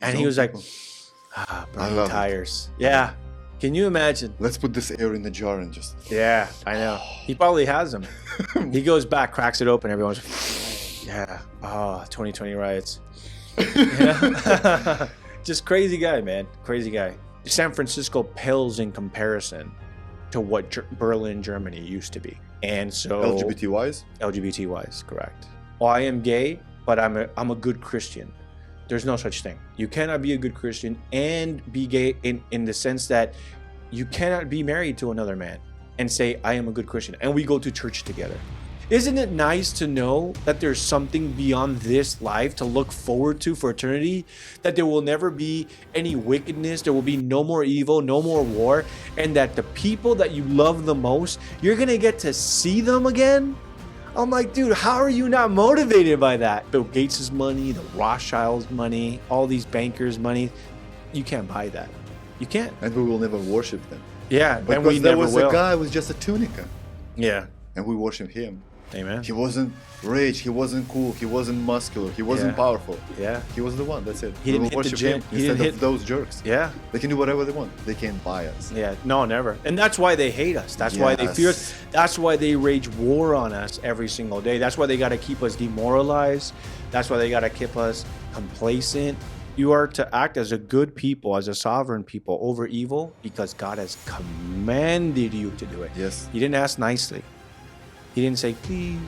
And he was like, burning tires. Yeah. Can you imagine? Let's put this air in the jar and just... Yeah, I know. He probably has them. He goes back, cracks it open. Everyone's, yeah. Oh, 2020 riots. Yeah. Just crazy guy, man. Crazy guy. San Francisco pales in comparison to what Berlin, Germany used to be. And so... LGBT-wise? LGBT-wise, correct. Well, I am gay, but I'm a good Christian. There's no such thing. You cannot be a good Christian and be gay in the sense that you cannot be married to another man and say, I am a good Christian, and we go to church together. Isn't it nice to know that there's something beyond this life to look forward to for eternity? That there will never be any wickedness, there will be no more evil, no more war, and that the people that you love the most, you're gonna get to see them again? I'm like, dude, how are you not motivated by that? Bill Gates' money, the Rothschilds' money, all these bankers' money, you can't buy that. You can't. And we will never worship them. Yeah, because and we there never was will. a guy with just a tunica. Yeah. And we worship him. Amen. He wasn't rich, he wasn't cool, he wasn't muscular, he wasn't powerful. Yeah. He was the one, that's it. He didn't hit the gym. He instead of those jerks. Yeah. They can do whatever they want. They can't buy us. Yeah, no, never. And that's why they hate us. That's why they fear us. That's why they rage war on us every single day. That's why they got to keep us demoralized. That's why they got to keep us complacent. You are to act as a good people, as a sovereign people over evil because God has commanded you to do it. Yes. He didn't ask nicely. He didn't say, please,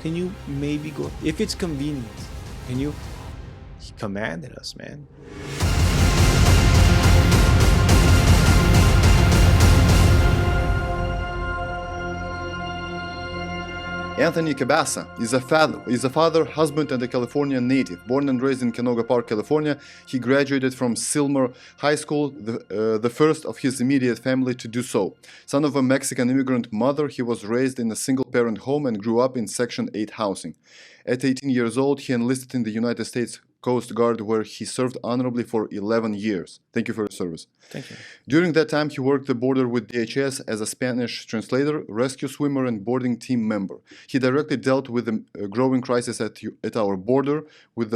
can you maybe go? If it's convenient, can you? He commanded us, man. Anthony Cabassa is a father, husband, and a Californian native. Born and raised in Canoga Park, California, he graduated from Silmar High School, the first of his immediate family to do so. Son of a Mexican immigrant mother, he was raised in a single-parent home and grew up in Section 8 housing. At 18 years old, he enlisted in the United States Coast Guard, where he served honorably for 11 years. Thank you for your service. Thank you. During that time, he worked the border with DHS as a Spanish translator, rescue swimmer, and boarding team member. He directly dealt with the growing crisis at our border with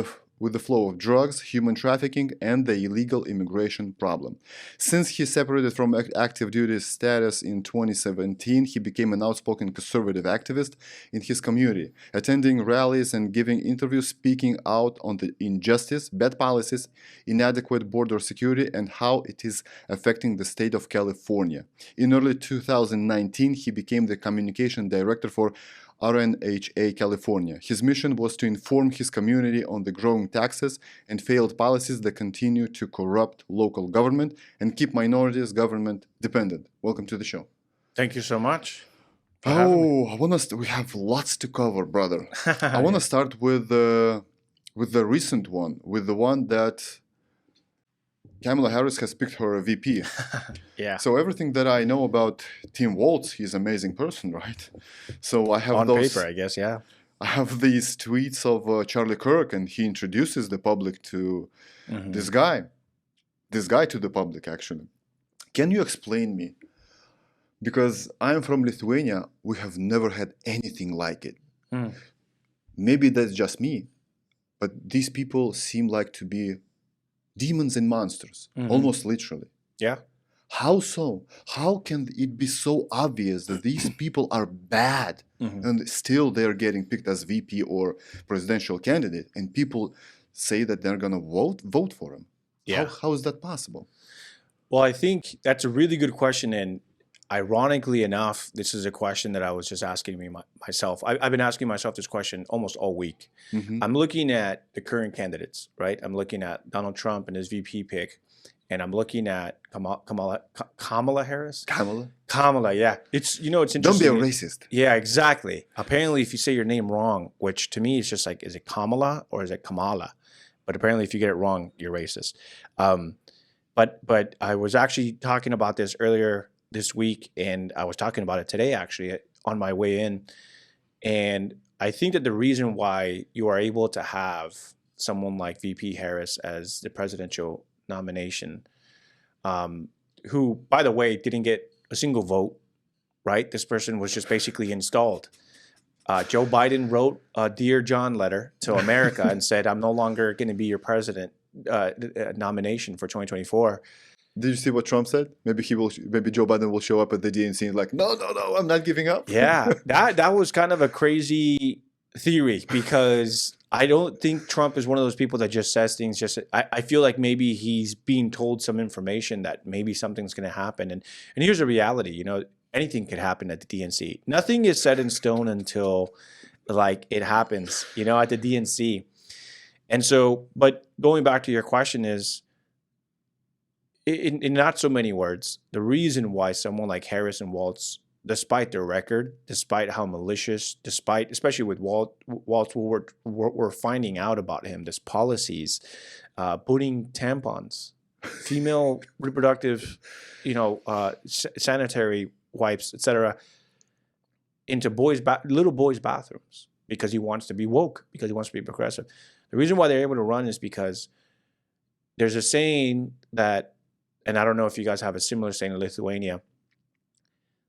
the flow of drugs, human trafficking, and the illegal immigration problem. Since he separated from active duty status in 2017, he became an outspoken conservative activist in his community, attending rallies and giving interviews, speaking out on the injustice, bad policies, inadequate border security, and how it is affecting the state of California. In early 2019, he became the communication director for RNCA California. His mission was to inform his community on the growing taxes and failed policies that continue to corrupt local government and keep minorities government dependent. Welcome to the show. Thank you so much. We have lots to cover, brother. I want to start with the recent one, with the one that Kamala Harris has picked her a VP. Yeah. So everything that I know about Tim Walz, he's an amazing person, right? So I have on those paper, I guess, yeah. I have these tweets of Charlie Kirk, and he introduces the public to this guy to the public, actually. Can you explain me? Because I'm from Lithuania, we have never had anything like it. Maybe that's just me, but these people seem like to be demons and monsters, almost literally. Yeah. How so? How can it be so obvious that these people are bad and still they're getting picked as VP or presidential candidate, and people say that they're going to vote for him? Yeah. How is that possible? Well, I think that's a really good question. And ironically enough, this is a question that I was just asking myself. I've been asking myself this question almost all week. I'm looking at the current candidates, right? I'm looking at Donald Trump and his VP pick. And I'm looking at Kamala Harris. Kamala, yeah. It's it's interesting. Don't be a racist. Yeah, exactly. Apparently, if you say your name wrong, which to me is just like, is it Kamala or is it Kamala? But apparently, if you get it wrong, you're racist. But I was actually talking about this earlier this week, and I was talking about it today actually on my way in. And I think that the reason why you are able to have someone like VP Harris as the presidential nomination, who, by the way, didn't get a single vote, right? This person was just basically installed. Joe Biden wrote a Dear John letter to America and said, I'm no longer going to be your president nomination for 2024. Did you see what Trump said? Maybe Joe Biden will show up at the DNC and like, no, I'm not giving up. Yeah, that was kind of a crazy theory, because I don't think Trump is one of those people that just says things. I feel like maybe he's being told some information that maybe something's going to happen. And here's the reality, you know, anything could happen at the DNC. Nothing is set in stone until like it happens, you know, at the DNC. And so, but going back to your question is, in not so many words, the reason why someone like Harris and Walz, despite their record, despite how malicious, despite, especially with Walz, we're finding out about him, this policies, putting tampons, female reproductive, you know, sanitary wipes, etc., into little boys' bathrooms, because he wants to be woke, because he wants to be progressive. The reason why they're able to run is because there's a saying that, and I don't know if you guys have a similar saying in Lithuania,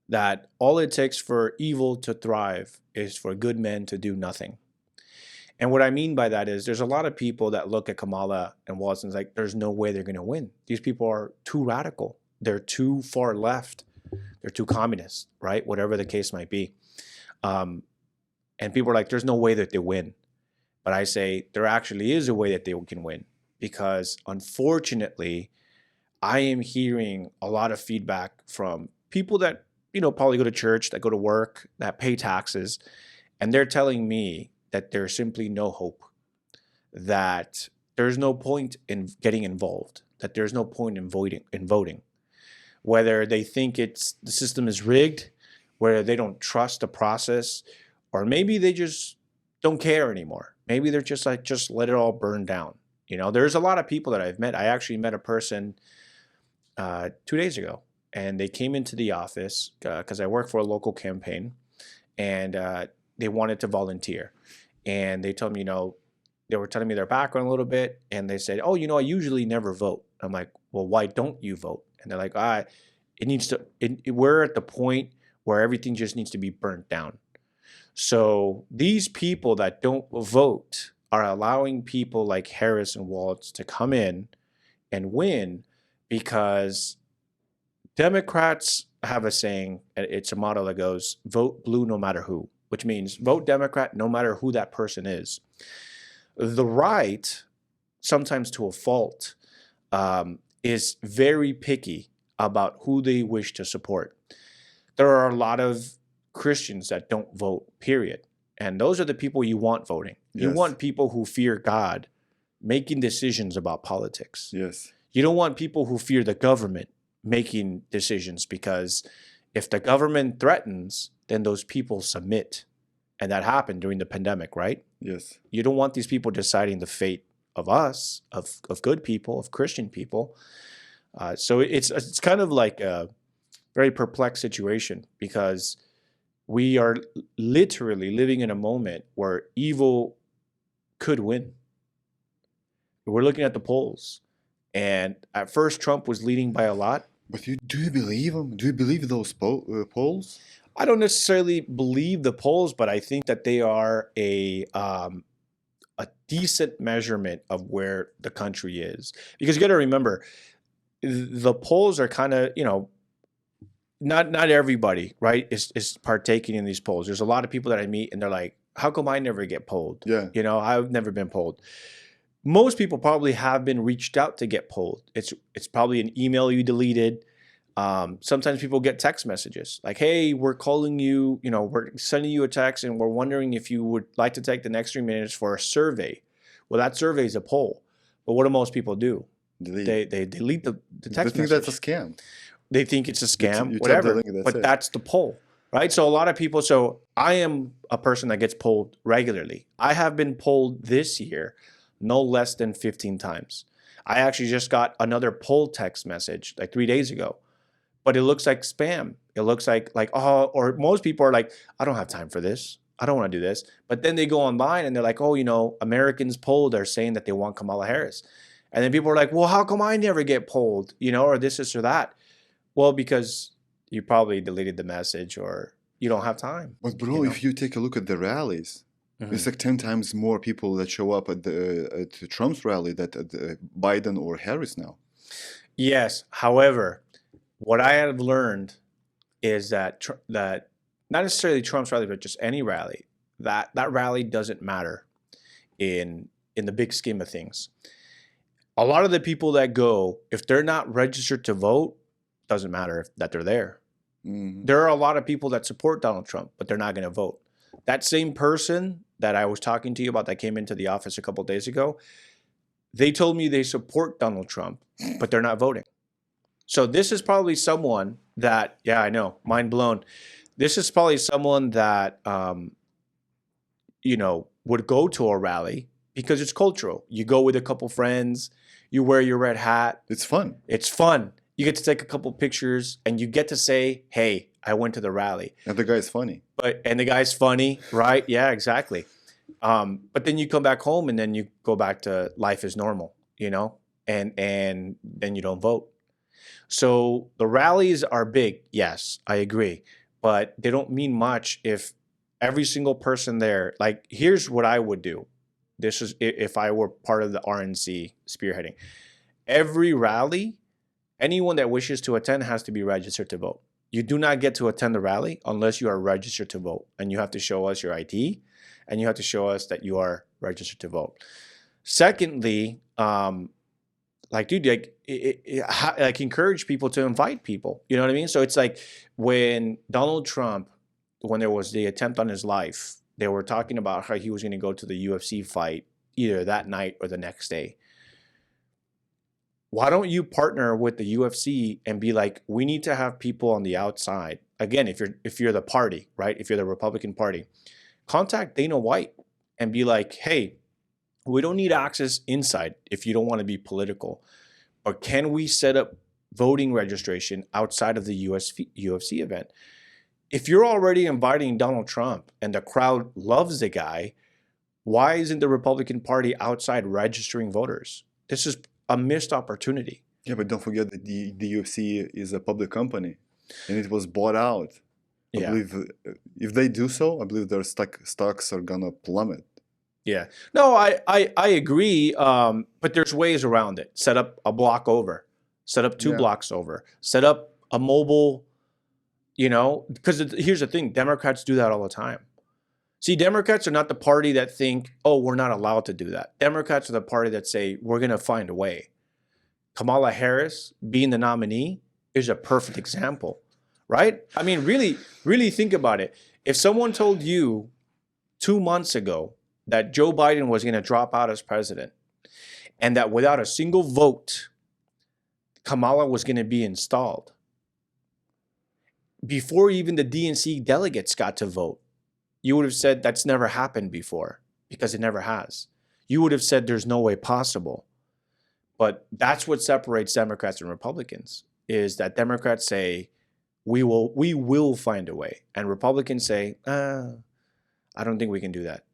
that all it takes for evil to thrive is for good men to do nothing. And what I mean by that is there's a lot of people that look at Kamala and Walz and like, there's no way they're going to win. These people are too radical. They're too far left. They're too communist, right? Whatever the case might be. And people are like, there's no way that they win. But I say there actually is a way that they can win, because unfortunately, I am hearing a lot of feedback from people that, you know, probably go to church, that go to work, that pay taxes, and they're telling me that there's simply no hope, that there's no point in getting involved, that there's no point in voting, whether they think the system is rigged, whether they don't trust the process, or maybe they just don't care anymore. Maybe they're just like, just let it all burn down. You know, there's a lot of people that I've met. I actually met a person 2 days ago, and they came into the office because I work for a local campaign, and they wanted to volunteer. And they told me, you know, they were telling me their background a little bit, and they said, oh, you know, I usually never vote. I'm like, well, why don't you vote? And they're like, we're at the point where everything just needs to be burnt down. So these people that don't vote are allowing people like Harris and Walz to come in and win, because Democrats have a saying, it's a motto that goes, vote blue no matter who, which means vote Democrat no matter who that person is. The right, sometimes to a fault, is very picky about who they wish to support. There are a lot of Christians that don't vote, period. And those are the people you want voting. You want people who fear God making decisions about politics. Yes. You don't want people who fear the government making decisions, because if the government threatens, then those people submit. And that happened during the pandemic, right? Yes. You don't want these people deciding the fate of us, of good people, of Christian people. So it's kind of like a very perplexed situation, because we are literally living in a moment where evil could win. We're looking at the polls. And at first, Trump was leading by a lot. But do you believe him? Do you believe those polls? I don't necessarily believe the polls, but I think that they are a decent measurement of where the country is. Because you got to remember, the polls are kind of, you know, not everybody, right, is partaking in these polls. There's a lot of people that I meet, and they're like, how come I never get polled? Yeah. You know, I've never been polled. Most people probably have been reached out to get polled. It's probably an email you deleted. Sometimes people get text messages like, hey, we're calling you, you know, we're sending you a text, and we're wondering if you would like to take the next 3 minutes for a survey. Well, that survey is a poll. But what do most people do? They delete the text They think message. that's a scam. They think it's a scam, You whatever. tap the link, But that's the poll, right? So a lot of people, so I am a person that gets polled regularly. I have been polled this year no less than 15 times. I actually just got another poll text message like 3 days ago, but it looks like spam. It looks like, oh, or most people are like, I don't have time for this. I don't want to do this. But then they go online and they're like, oh, you know, Americans polled are saying that they want Kamala Harris. And then people are like, well, how come I never get polled, you know, or this or that? Well, because you probably deleted the message or you don't have time. But bro, if you take a look at the rallies, It's like 10 times more people that show up at Trump's rally than at Biden or Harris now. Yes. However, what I have learned is that that not necessarily Trump's rally, but just any rally, that rally doesn't matter in the big scheme of things. A lot of the people that go, if they're not registered to vote, doesn't matter that they're there. There are a lot of people that support Donald Trump, but they're not going to vote. That same person that I was talking to you about that came into the office a couple of days ago, they told me they support Donald Trump, but they're not voting. So this is probably someone that, yeah, I know, mind blown. This is probably someone that, would go to a rally because it's cultural. You go with a couple friends, you wear your red hat. It's fun. It's fun. You get to take a couple pictures and you get to say, hey, I went to the rally. And the guy's funny. And the guy's funny, right? Yeah, exactly. But then you come back home and then you go back to life as normal, and then you don't vote. So the rallies are big. Yes, I agree. But they don't mean much if every single person there, like, here's what I would do. This is if I were part of the RNC spearheading. Every rally, anyone that wishes to attend has to be registered to vote. You do not get to attend the rally unless you are registered to vote. And you have to show us your ID and you have to show us that you are registered to vote. Secondly, encourage people to invite people. You know what I mean? So it's like when Donald Trump, when there was the attempt on his life, they were talking about how he was going to go to the UFC fight either that night or the next day. Why don't you partner with the UFC and be like, we need to have people on the outside. Again, if you're the party, right? If you're the Republican Party, contact Dana White and be like, hey, we don't need access inside if you don't want to be political, but can we set up voting registration outside of the UFC event? If you're already inviting Donald Trump and the crowd loves the guy, why isn't the Republican Party outside registering voters? This is a missed opportunity. Yeah, but don't forget that the UFC is a public company and it was bought out. I believe if they do so, I believe their stocks are going to plummet. Yeah. No, I agree. But there's ways around it. Set up a block over. Set up two blocks over. Set up a mobile, because here's the thing. Democrats do that all the time. See, Democrats are not the party that think, oh, we're not allowed to do that. Democrats are the party that say, we're going to find a way. Kamala Harris being the nominee is a perfect example, right? I mean, really, really think about it. If someone told you 2 months ago that Joe Biden was going to drop out as president and that without a single vote, Kamala was going to be installed, before even the DNC delegates got to vote, you would have said that's never happened before because it never has. You would have said there's no way possible. But that's what separates Democrats and Republicans, is that Democrats say, we will find a way. And Republicans say, I don't think we can do that.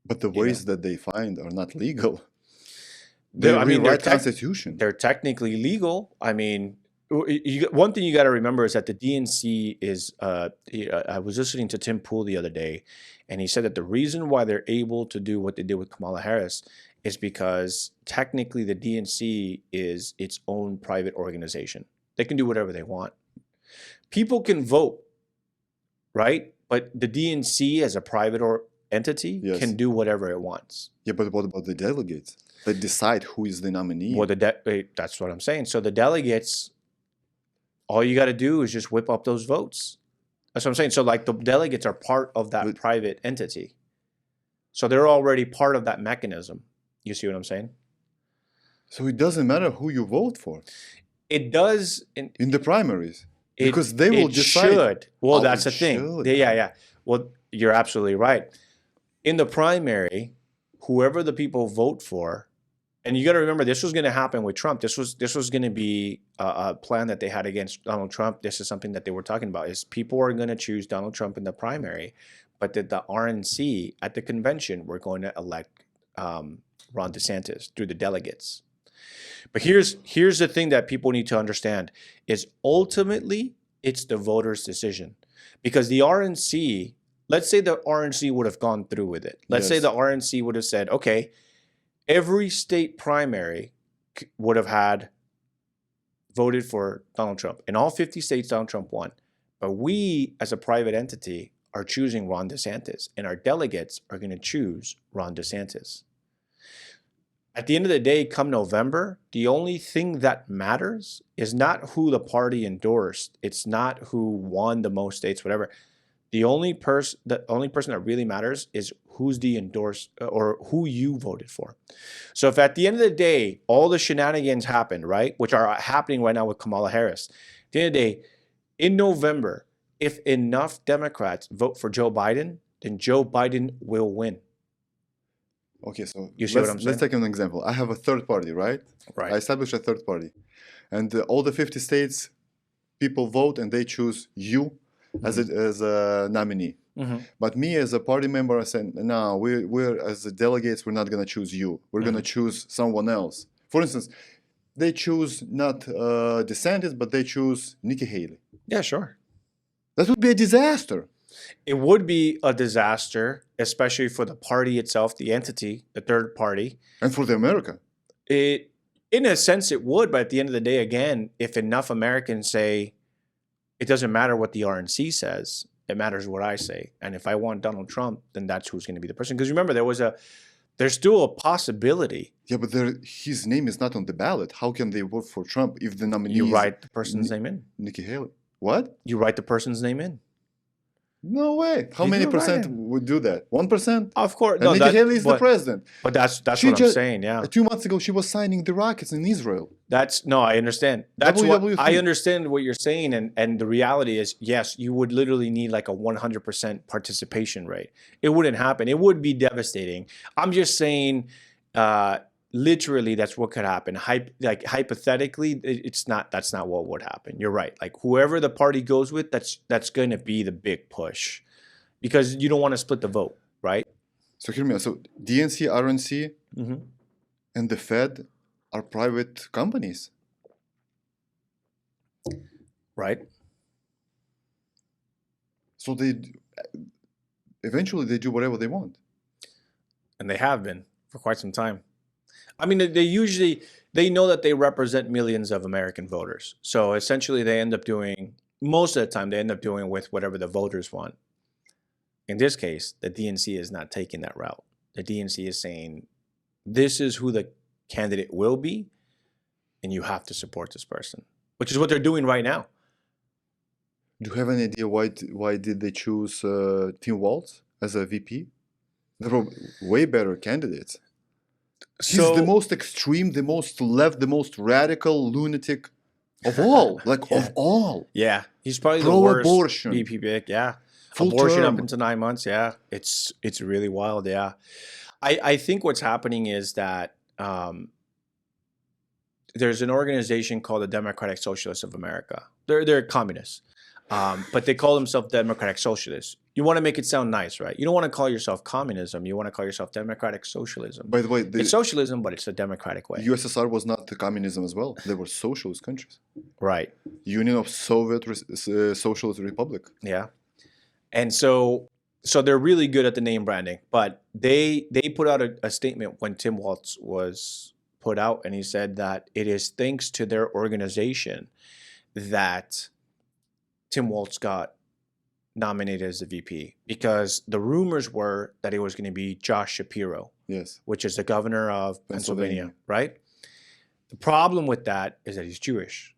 But the ways that they find are not legal. They rewrite the Constitution. They're technically legal. I mean, one thing you got to remember is that the DNC is, I was listening to Tim Pool the other day, and he said that the reason why they're able to do what they did with Kamala Harris is because technically the DNC is its own private organization. They can do whatever they want. People can vote, right? But the DNC as a private entity can do whatever it wants. Yeah, but what about the delegates? They decide who is the nominee. Well, that's what I'm saying. So the delegates, all you got to do is just whip up those votes. That's what I'm saying. So like the delegates are part of that private entity. So they're already part of that mechanism. You see what I'm saying? So it doesn't matter who you vote for. It does. In the primaries. Because they will decide. It should. Well, that's the thing. Yeah. Well, you're absolutely right. In the primary, whoever the people vote for, and you got to remember, this was going to happen with Trump. This was going to be a plan that they had against Donald Trump. This is something that they were talking about, is people are going to choose Donald Trump in the primary, but that the RNC at the convention were going to elect Ron DeSantis through the delegates. But here's the thing that people need to understand is ultimately it's the voters' decision, because the RNC let's say the RNC would have gone through with it. Let's say Yes. the RNC would have said, okay, every state primary would have had voted for Donald Trump. In all 50 states, Donald Trump won. But we, as a private entity, are choosing Ron DeSantis, and our delegates are going to choose Ron DeSantis. At the end of the day, come November, the only thing that matters is not who the party endorsed. It's not who won the most states, whatever. The only person that really matters is who's the endorsed or who you voted for. So if at the end of the day, all the shenanigans happened, right, which are happening right now with Kamala Harris, at the end of the day, in November, if enough Democrats vote for Joe Biden, then Joe Biden will win. Okay, so You see what I'm saying? let's take an example. I have a third party, right? Right. I established a third party. And all the 50 states, people vote and they choose you as a nominee. Mm-hmm. But me as a party member, I said, no, we're as the delegates, we're not going to choose you. We're going to choose someone else. For instance, they choose not DeSantis, but they choose Nikki Haley. Yeah, sure. That would be a disaster. It would be a disaster, especially for the party itself, the entity, the third party. And for the America. In a sense, it would. But at the end of the day, again, if enough Americans say, it doesn't matter what the RNC says, it matters what I say. And if I want Donald Trump, then that's who's going to be the person. Because remember, there's still a possibility. Yeah, but his name is not on the ballot. How can they vote for Trump if the nominee You is write the person's name in. Nikki Haley? What? You write the person's name in. No way. How You many do percent write it. would do that? 1%? Of course. And Nikki Haley is the president. But that's She what I'm just- saying, yeah. 2 months ago, she was signing the rockets in Israel. I understand. That's what WWF. I understand what you're saying, and the reality is, yes, you would literally need like a 100% participation rate. It wouldn't happen. It would be devastating. I'm just saying, literally, that's what could happen. Hypothetically, that's not what would happen. You're right. Like whoever the party goes with, that's going to be the big push, because you don't want to split the vote, right? So hear me out. So DNC, RNC, Mm-hmm. and the Fed are private companies. Right. So eventually they do whatever they want. And they have been for quite some time. I mean, they know that they represent millions of American voters. So essentially they end up doing, most of the time, they end up doing with whatever the voters want. In this case, the DNC is not taking that route. The DNC is saying, this is who the candidate will be, and you have to support this person, which is what they're doing right now. Do you have any idea why did they choose Tim Walz as a VP? There were way better candidates. He's the most extreme, the most left, the most radical lunatic of all. Of all. Yeah, he's probably the worst Pro-abortion. VP pick. Yeah, Full abortion term. up into 9 months. Yeah, it's really wild. Yeah, I think what's happening is that there's an organization called the Democratic Socialists of America. They're communists, but they call themselves Democratic Socialists. You want to make it sound nice, right? You don't want to call yourself communism. You want to call yourself Democratic Socialism. By the way, the It's socialism, but it's a democratic way. USSR was not the communism as well. They were socialist countries. Right. Union of Soviet Socialist Republic. Yeah. And so they're really good at the name branding, but they put out a statement when Tim Walz was put out, and he said that it is thanks to their organization that Tim Walz got nominated as the VP, because the rumors were that it was going to be Josh Shapiro, Yes. which is the governor of Pennsylvania. Pennsylvania, right? The problem with that is that he's Jewish.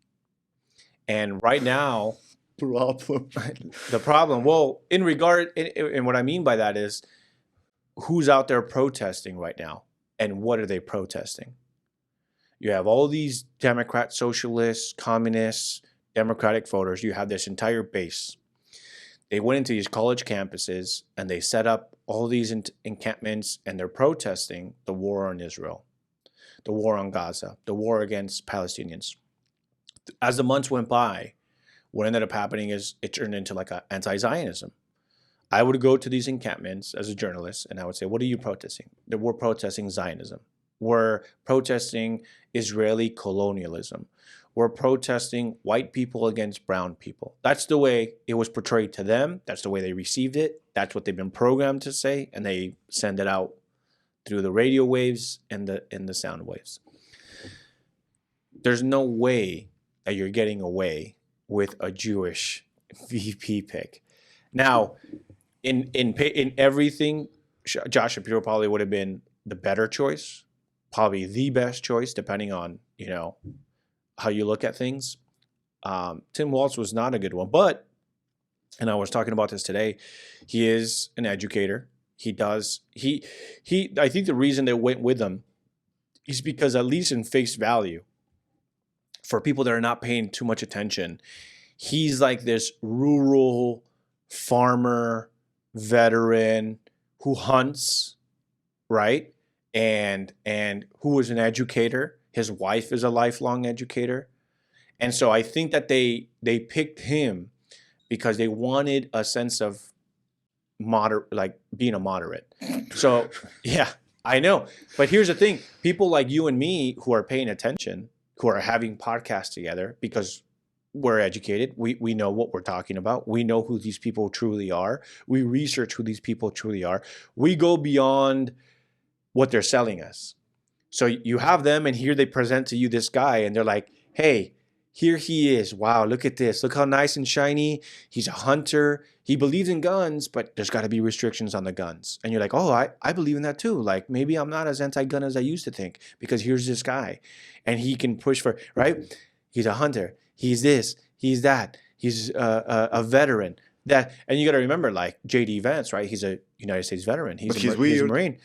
And right now, the problem, well, and what I mean by that is, who's out there protesting right now, and what are they protesting? You have all these Democrat, socialists, communists, Democratic voters. You have this entire base. They went into these college campuses and they set up all these encampments, and they're protesting the war on Israel, the war on Gaza, the war against Palestinians. As the months went by, what ended up happening is it turned into like an anti-Zionism. I would go to these encampments as a journalist and I would say, what are you protesting? We're protesting Zionism. We're protesting Israeli colonialism. We're protesting white people against brown people. That's the way it was portrayed to them. That's the way they received it. That's what they've been programmed to say, and they send it out through the radio waves and the sound waves. There's no way that you're getting away with a Jewish VP pick. Now, in everything, Josh Shapiro probably would have been the better choice, probably the best choice, depending on, you know, how you look at things. Tim Walz was not a good one, but, and I was talking about this today, he is an educator. I think the reason they went with him is because, at least in face value, for people that are not paying too much attention, he's like this rural farmer veteran who hunts, right? And who is an educator. His wife is a lifelong educator. And so I think that they picked him because they wanted a sense of like being a moderate. So yeah, I know. But here's the thing. People like you and me who are paying attention, who are having podcasts together because we're educated. We know what we're talking about. We know who these people truly are. We research who these people truly are. We go beyond what they're selling us. So you have them, and here they present to you this guy, and they're like, hey, here he is. Wow, look at this. Look how nice and shiny. He's a hunter. He believes in guns, but there's got to be restrictions on the guns. And you're like, oh, I believe in that too. Like, maybe I'm not as anti-gun as I used to think, because here's this guy, and he can push for, right? He's a hunter. He's this. He's that. He's a veteran. That, and you got to remember, like J.D. Vance, right? He's a United States veteran. He's a Marine.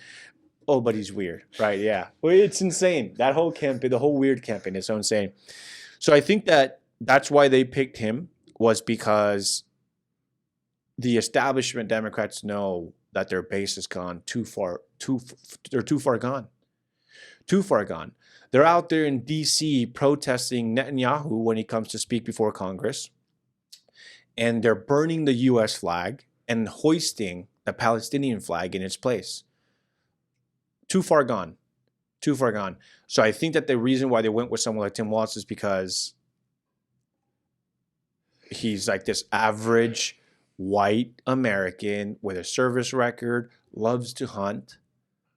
Oh, but he's weird, right? Yeah. Well, it's insane. That whole campaign, the whole weird campaign is so insane. So I think that's why they picked him, was because the establishment Democrats know that their base has gone too far. They're too far gone. Too far gone. They're out there in D.C. protesting Netanyahu when he comes to speak before Congress. And they're burning the U.S. flag and hoisting the Palestinian flag in its place. Too far gone. Too far gone. So I think that the reason why they went with someone like Tim Walz is because he's like this average white American with a service record, loves to hunt,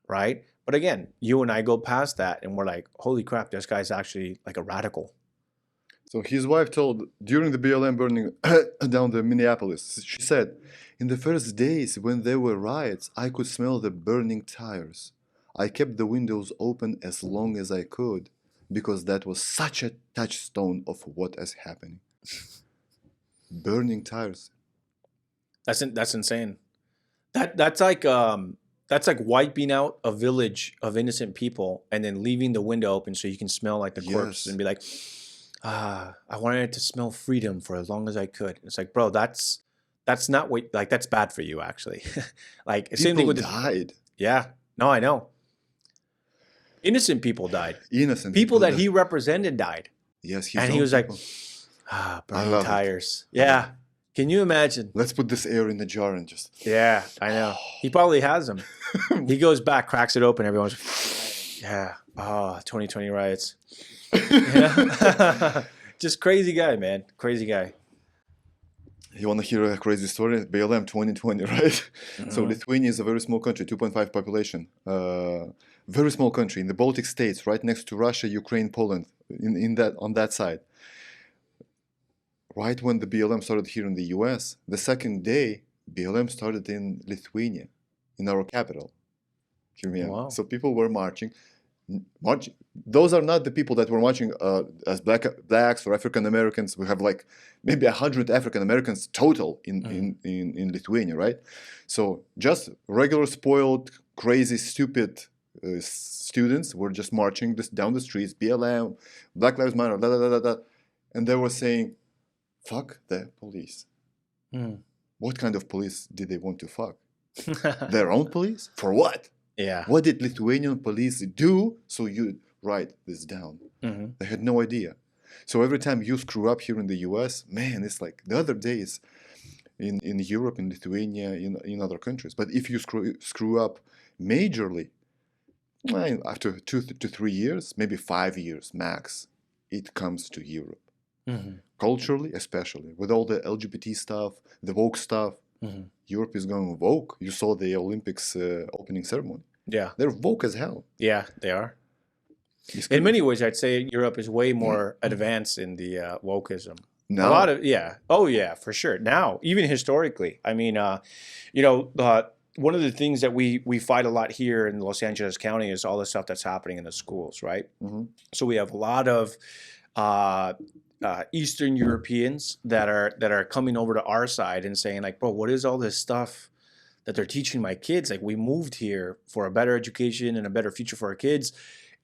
right? But again, you and I go past that and we're like, holy crap, this guy's actually like a radical. So his wife told, during the BLM burning down the Minneapolis, she said, in the first days when there were riots, I could smell the burning tires. I kept the windows open as long as I could because that was such a touchstone of what is happening. Burning tires. That's insane. That's like wiping out a village of innocent people and then leaving the window open so you can smell like the corpse and be like, I wanted it to smell freedom for as long as I could. It's like, bro, that's not what, like, that's bad for you actually. Like People same thing with died. Yeah, no, I know. Innocent people died. Innocent people that he represented died. Yes, and he was people. Like, burning tires. It. Yeah. Can you imagine? Let's put this air in the jar and just. Yeah, I know. He probably has them. He goes back, cracks it open. Everyone's, yeah. Oh, 2020 riots. Yeah. Just crazy guy, man. Crazy guy. You want to hear a crazy story? BLM 2020, right? Mm-hmm. So Lithuania is a very small country, 2.5 population. Very small country in the Baltic states, right next to Russia, Ukraine, Poland, on that side. Right when the BLM started here in the US, the second day, BLM started in Lithuania, in our capital. Hear me out. Wow. So people were marching. Those are not the people that were marching as blacks or African Americans. We have like maybe 100 African Americans total in Lithuania, right? So just regular, spoiled, crazy, stupid students were just marching down the streets, BLM, Black Lives Matter, da, da, da, da, da, and they were saying, fuck the police. What kind of police did they want to fuck? Their own police? For what? Yeah. What did Lithuanian police do so you write this down? Mm-hmm. They had no idea. So every time you screw up here in the US, man, it's like the other days in Europe, in Lithuania, in other countries. But if you screw up majorly, after 2 to 3 years, maybe 5 years max, it comes to Europe. Mm-hmm. Culturally, especially, with all the LGBT stuff, the woke stuff, Mhm. Europe is going woke. You saw the Olympics opening ceremony. Yeah. They're woke as hell. Yeah, they are. It's In many crazy. ways, I'd say Europe is way more advanced in the wokeism. A Now, lot of, yeah. Oh, yeah, for sure. Now, even historically, I mean, one of the things that we fight a lot here in Los Angeles County is all the stuff that's happening in the schools, right? Mhm. So we have a lot of Eastern Europeans that are coming over to our side and saying like, bro, what is all this stuff that they're teaching my kids? Like, we moved here for a better education and a better future for our kids,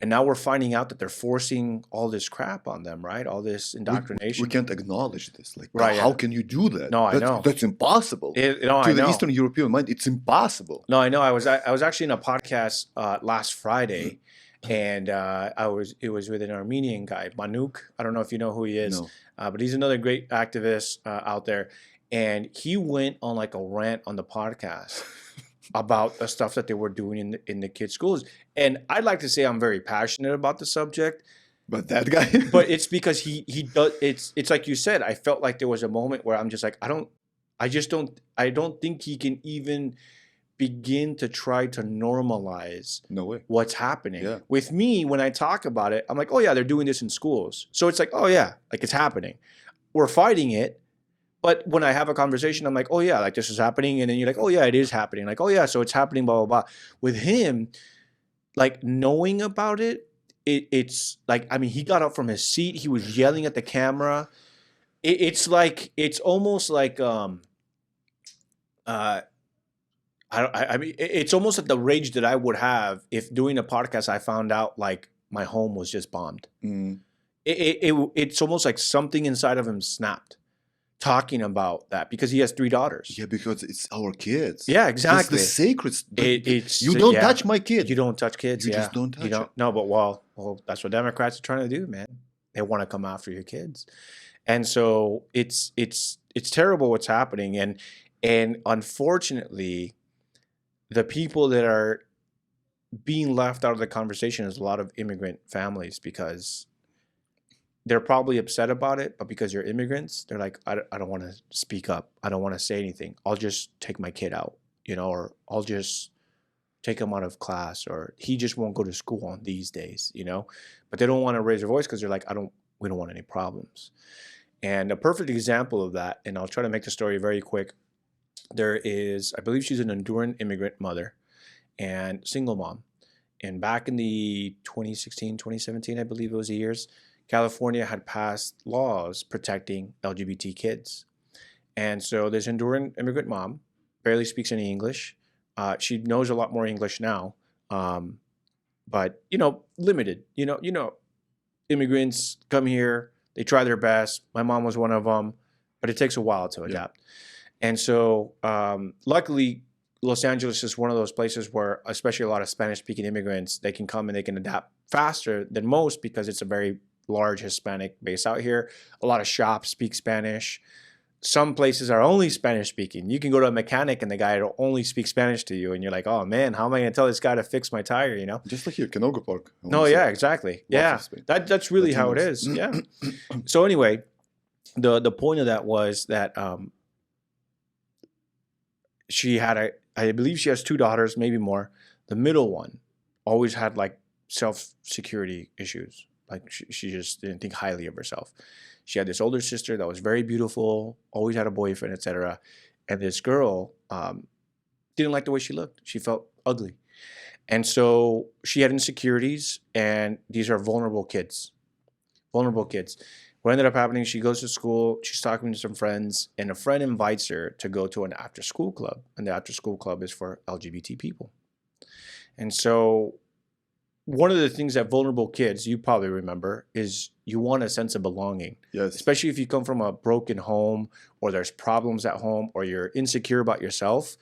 and now we're finding out that they're forcing all this crap on them, right? All this indoctrination. we can't acknowledge this. Like, Right, how yeah. can you do that? No, I know. That's impossible. No, To I the know. Eastern European mind, it's impossible. No, I know. I was actually in a podcast last Friday, and it was with an Armenian guy, Manuk. I don't know if you know who he is, No. but he's another great activist out there. And he went on like a rant on the podcast about the stuff that they were doing in the kids' schools. And I'd like to say I'm very passionate about the subject, But that guy. but it's because he does. It's like you said. I felt like there was a moment where I'm just like, I don't think he can even begin to try to normalize No way. what's happening. Yeah. With me, when I talk about it, I'm like, oh yeah, they're doing this in schools. So it's like, oh yeah, like it's happening. We're fighting it. But when I have a conversation, I'm like, oh yeah, like this is happening. And then you're like, oh yeah, it is happening. Like, oh yeah, so it's happening, blah, blah, blah. With him, like knowing about it, it's like, I mean, he got up from his seat. He was yelling at the camera. It's almost like, I mean, it's almost like the rage that I would have if doing a podcast I found out like my home was just bombed. Mm. It's almost like something inside of him snapped talking about that because he has 3 daughters. Yeah, because it's our kids. Yeah, It's exactly. the sacred. It's You don't yeah. touch my kid. You don't touch kids. You yeah. just don't touch it. No, but well, that's what Democrats are trying to do, man. They want to come after your kids, and so it's terrible what's happening, and unfortunately, the people that are being left out of the conversation is a lot of immigrant families because they're probably upset about it, but because you're immigrants, they're like, I don't want to speak up. I don't want to say anything. I'll just take my kid out, or I'll just take him out of class, or he just won't go to school on these days, But they don't want to raise their voice because they're like, we don't want any problems. And a perfect example of that, and I'll try to make the story very quick. There is, I believe she's an Honduran immigrant mother and single mom. And back in the 2016, 2017, I believe it was the years, California had passed laws protecting LGBT kids. And so this Honduran immigrant mom barely speaks any English. She knows a lot more English now, but, limited. Immigrants come here, they try their best. My mom was one of them, but it takes a while to adapt. And so luckily, Los Angeles is one of those places where, especially a lot of Spanish-speaking immigrants, they can come and they can adapt faster than most because it's a very large Hispanic base out here. A lot of shops speak Spanish. Some places are only Spanish-speaking. You can go to a mechanic and the guy will only speak Spanish to you, and you're like, oh man, how am I going to tell this guy to fix my tire, Just like here, Canoga Park. No, yeah, exactly. Yeah, that's really how it is. Yeah. So anyway, the point of that was that I believe she has 2 daughters, maybe more. The middle one always had like self-security issues. Like she just didn't think highly of herself. She had this older sister that was very beautiful, always had a boyfriend, etc. And this girl didn't like the way she looked. She felt ugly. And so she had insecurities, and these are vulnerable kids. Vulnerable kids. What ended up happening, she goes to school, she's talking to some friends, and a friend invites her to go to an after-school club. And the after-school club is for LGBT people. And so one of the things that vulnerable kids, you probably remember, is you want a sense of belonging. Yes. Especially if you come from a broken home, or there's problems at home, or you're insecure about yourself.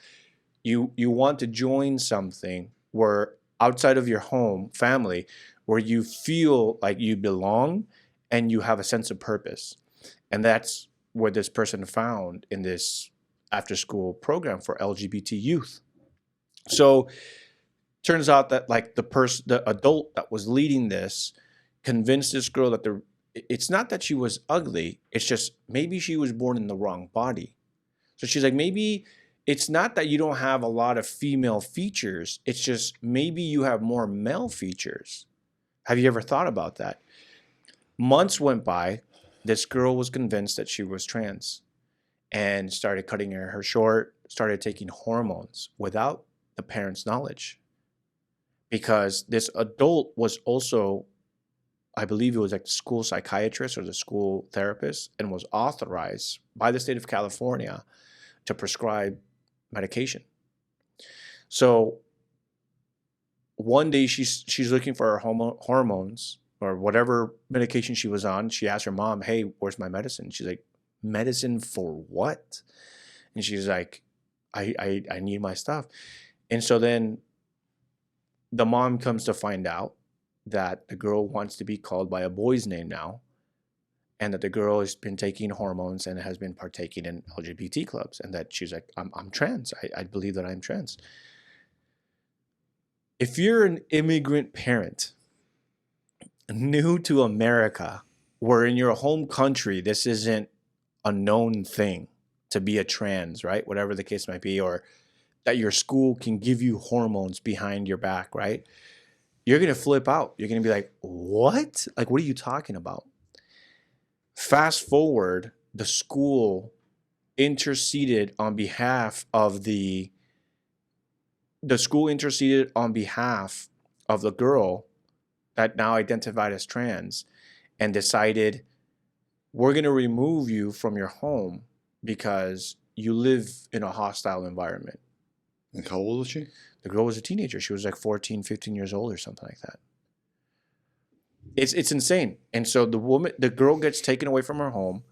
You want to join something where outside of your home, family, where you feel like you belong and you have a sense of purpose. And that's what this person found in this after-school program for LGBT youth. So turns out that like the adult that was leading this convinced this girl that it's not that she was ugly, it's just maybe she was born in the wrong body. So she's like, maybe it's not that you don't have a lot of female features. It's just maybe you have more male features. Have you ever thought about that? Months went by. This girl was convinced that she was trans and started cutting her hair short, started taking hormones without the parents' knowledge. Because this adult was also, I believe it was like the school psychiatrist or the school therapist, and was authorized by the state of California to prescribe medication. So one day she's looking for her hormones or whatever medication she was on. She asked her mom, "Hey, where's my medicine?" She's like, "Medicine for what?" And she's like, I need my stuff. And so then the mom comes to find out that the girl wants to be called by a boy's name now, and that the girl has been taking hormones and has been partaking in LGBT clubs, and that she's like, I'm trans. I believe that I'm trans. If you're an immigrant parent new to America, where in your home country this isn't a known thing to be a trans, right? Whatever the case might be, or that your school can give you hormones behind your back, right? You're going to flip out. You're going to be like, what? Like, what are you talking about? Fast forward, the school interceded on behalf of the school interceded on behalf of the girl that now identified as trans and decided, we're going to remove you from your home because you live in a hostile environment. And how old was she? The girl was a teenager. She was like 14, 15 years old or something like that. It's insane. And so the girl gets taken away from her home.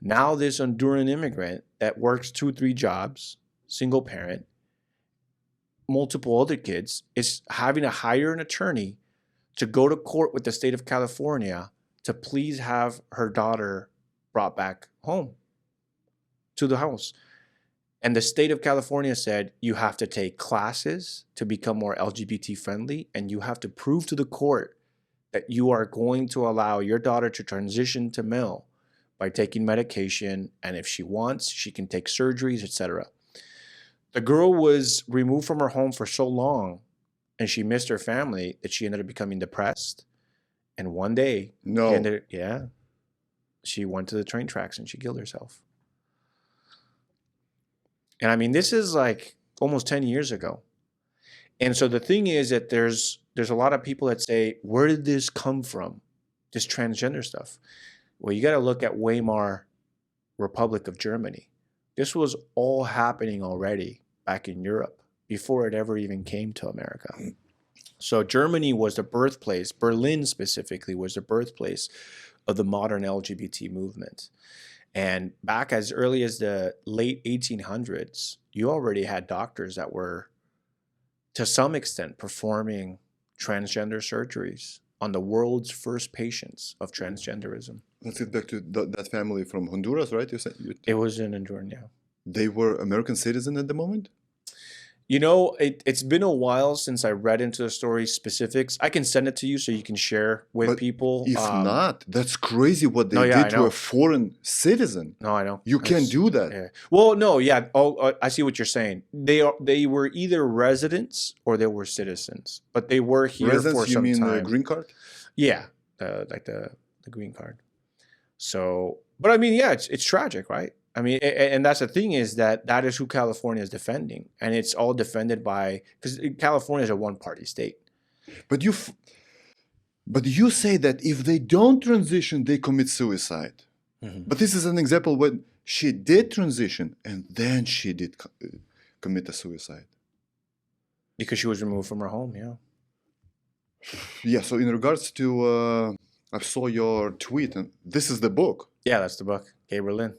Now this Honduran immigrant that works 2-3 jobs, single parent, multiple other kids, is having to hire an attorney to go to court with the state of California to please have her daughter brought back home to the house. And the state of California said, you have to take classes to become more LGBT friendly, and you have to prove to the court that you are going to allow your daughter to transition to male by taking medication, and if she wants, she can take surgeries, etc. The girl was removed from her home for so long, and she missed her family, that she ended up becoming depressed. And one day, she went to the train tracks and she killed herself. And I mean, this is like almost 10 years ago. And so the thing is that there's a lot of people that say, where did this come from? This transgender stuff. Well, you got to look at Weimar Republic of Germany. This was all happening already back in Europe before it ever even came to America. So Germany was the birthplace, Berlin specifically was the birthplace of the modern LGBT movement. And back as early as the late 1800s, you already had doctors that were, to some extent, performing transgender surgeries on the world's first patients of transgenderism. Let's get back to that family from Honduras, right? You said it was in Honduras, yeah. They were American citizens at the moment? You know, it's been a while since I read into the story specifics. I can send it to you so you can share with people. If not, that's crazy what they did to a foreign citizen. No, I know. You can't do that. Yeah. Well, no, yeah. Oh, I see what you're saying. They were either residents or they were citizens, but they were here for some time. You mean the green card? Yeah, like the green card. So, but I mean, yeah, it's tragic, right? I mean, and that's the thing, is that is who California is defending. And it's all defended by, because California is a one-party state. But you say that if they don't transition, they commit suicide. Mm-hmm. But this is an example when she did transition and then she did commit a suicide. Because she was removed from her home, yeah. Yeah, so in regards to, I saw your tweet, and this is the book. Yeah, that's the book, Gabriel Lynn.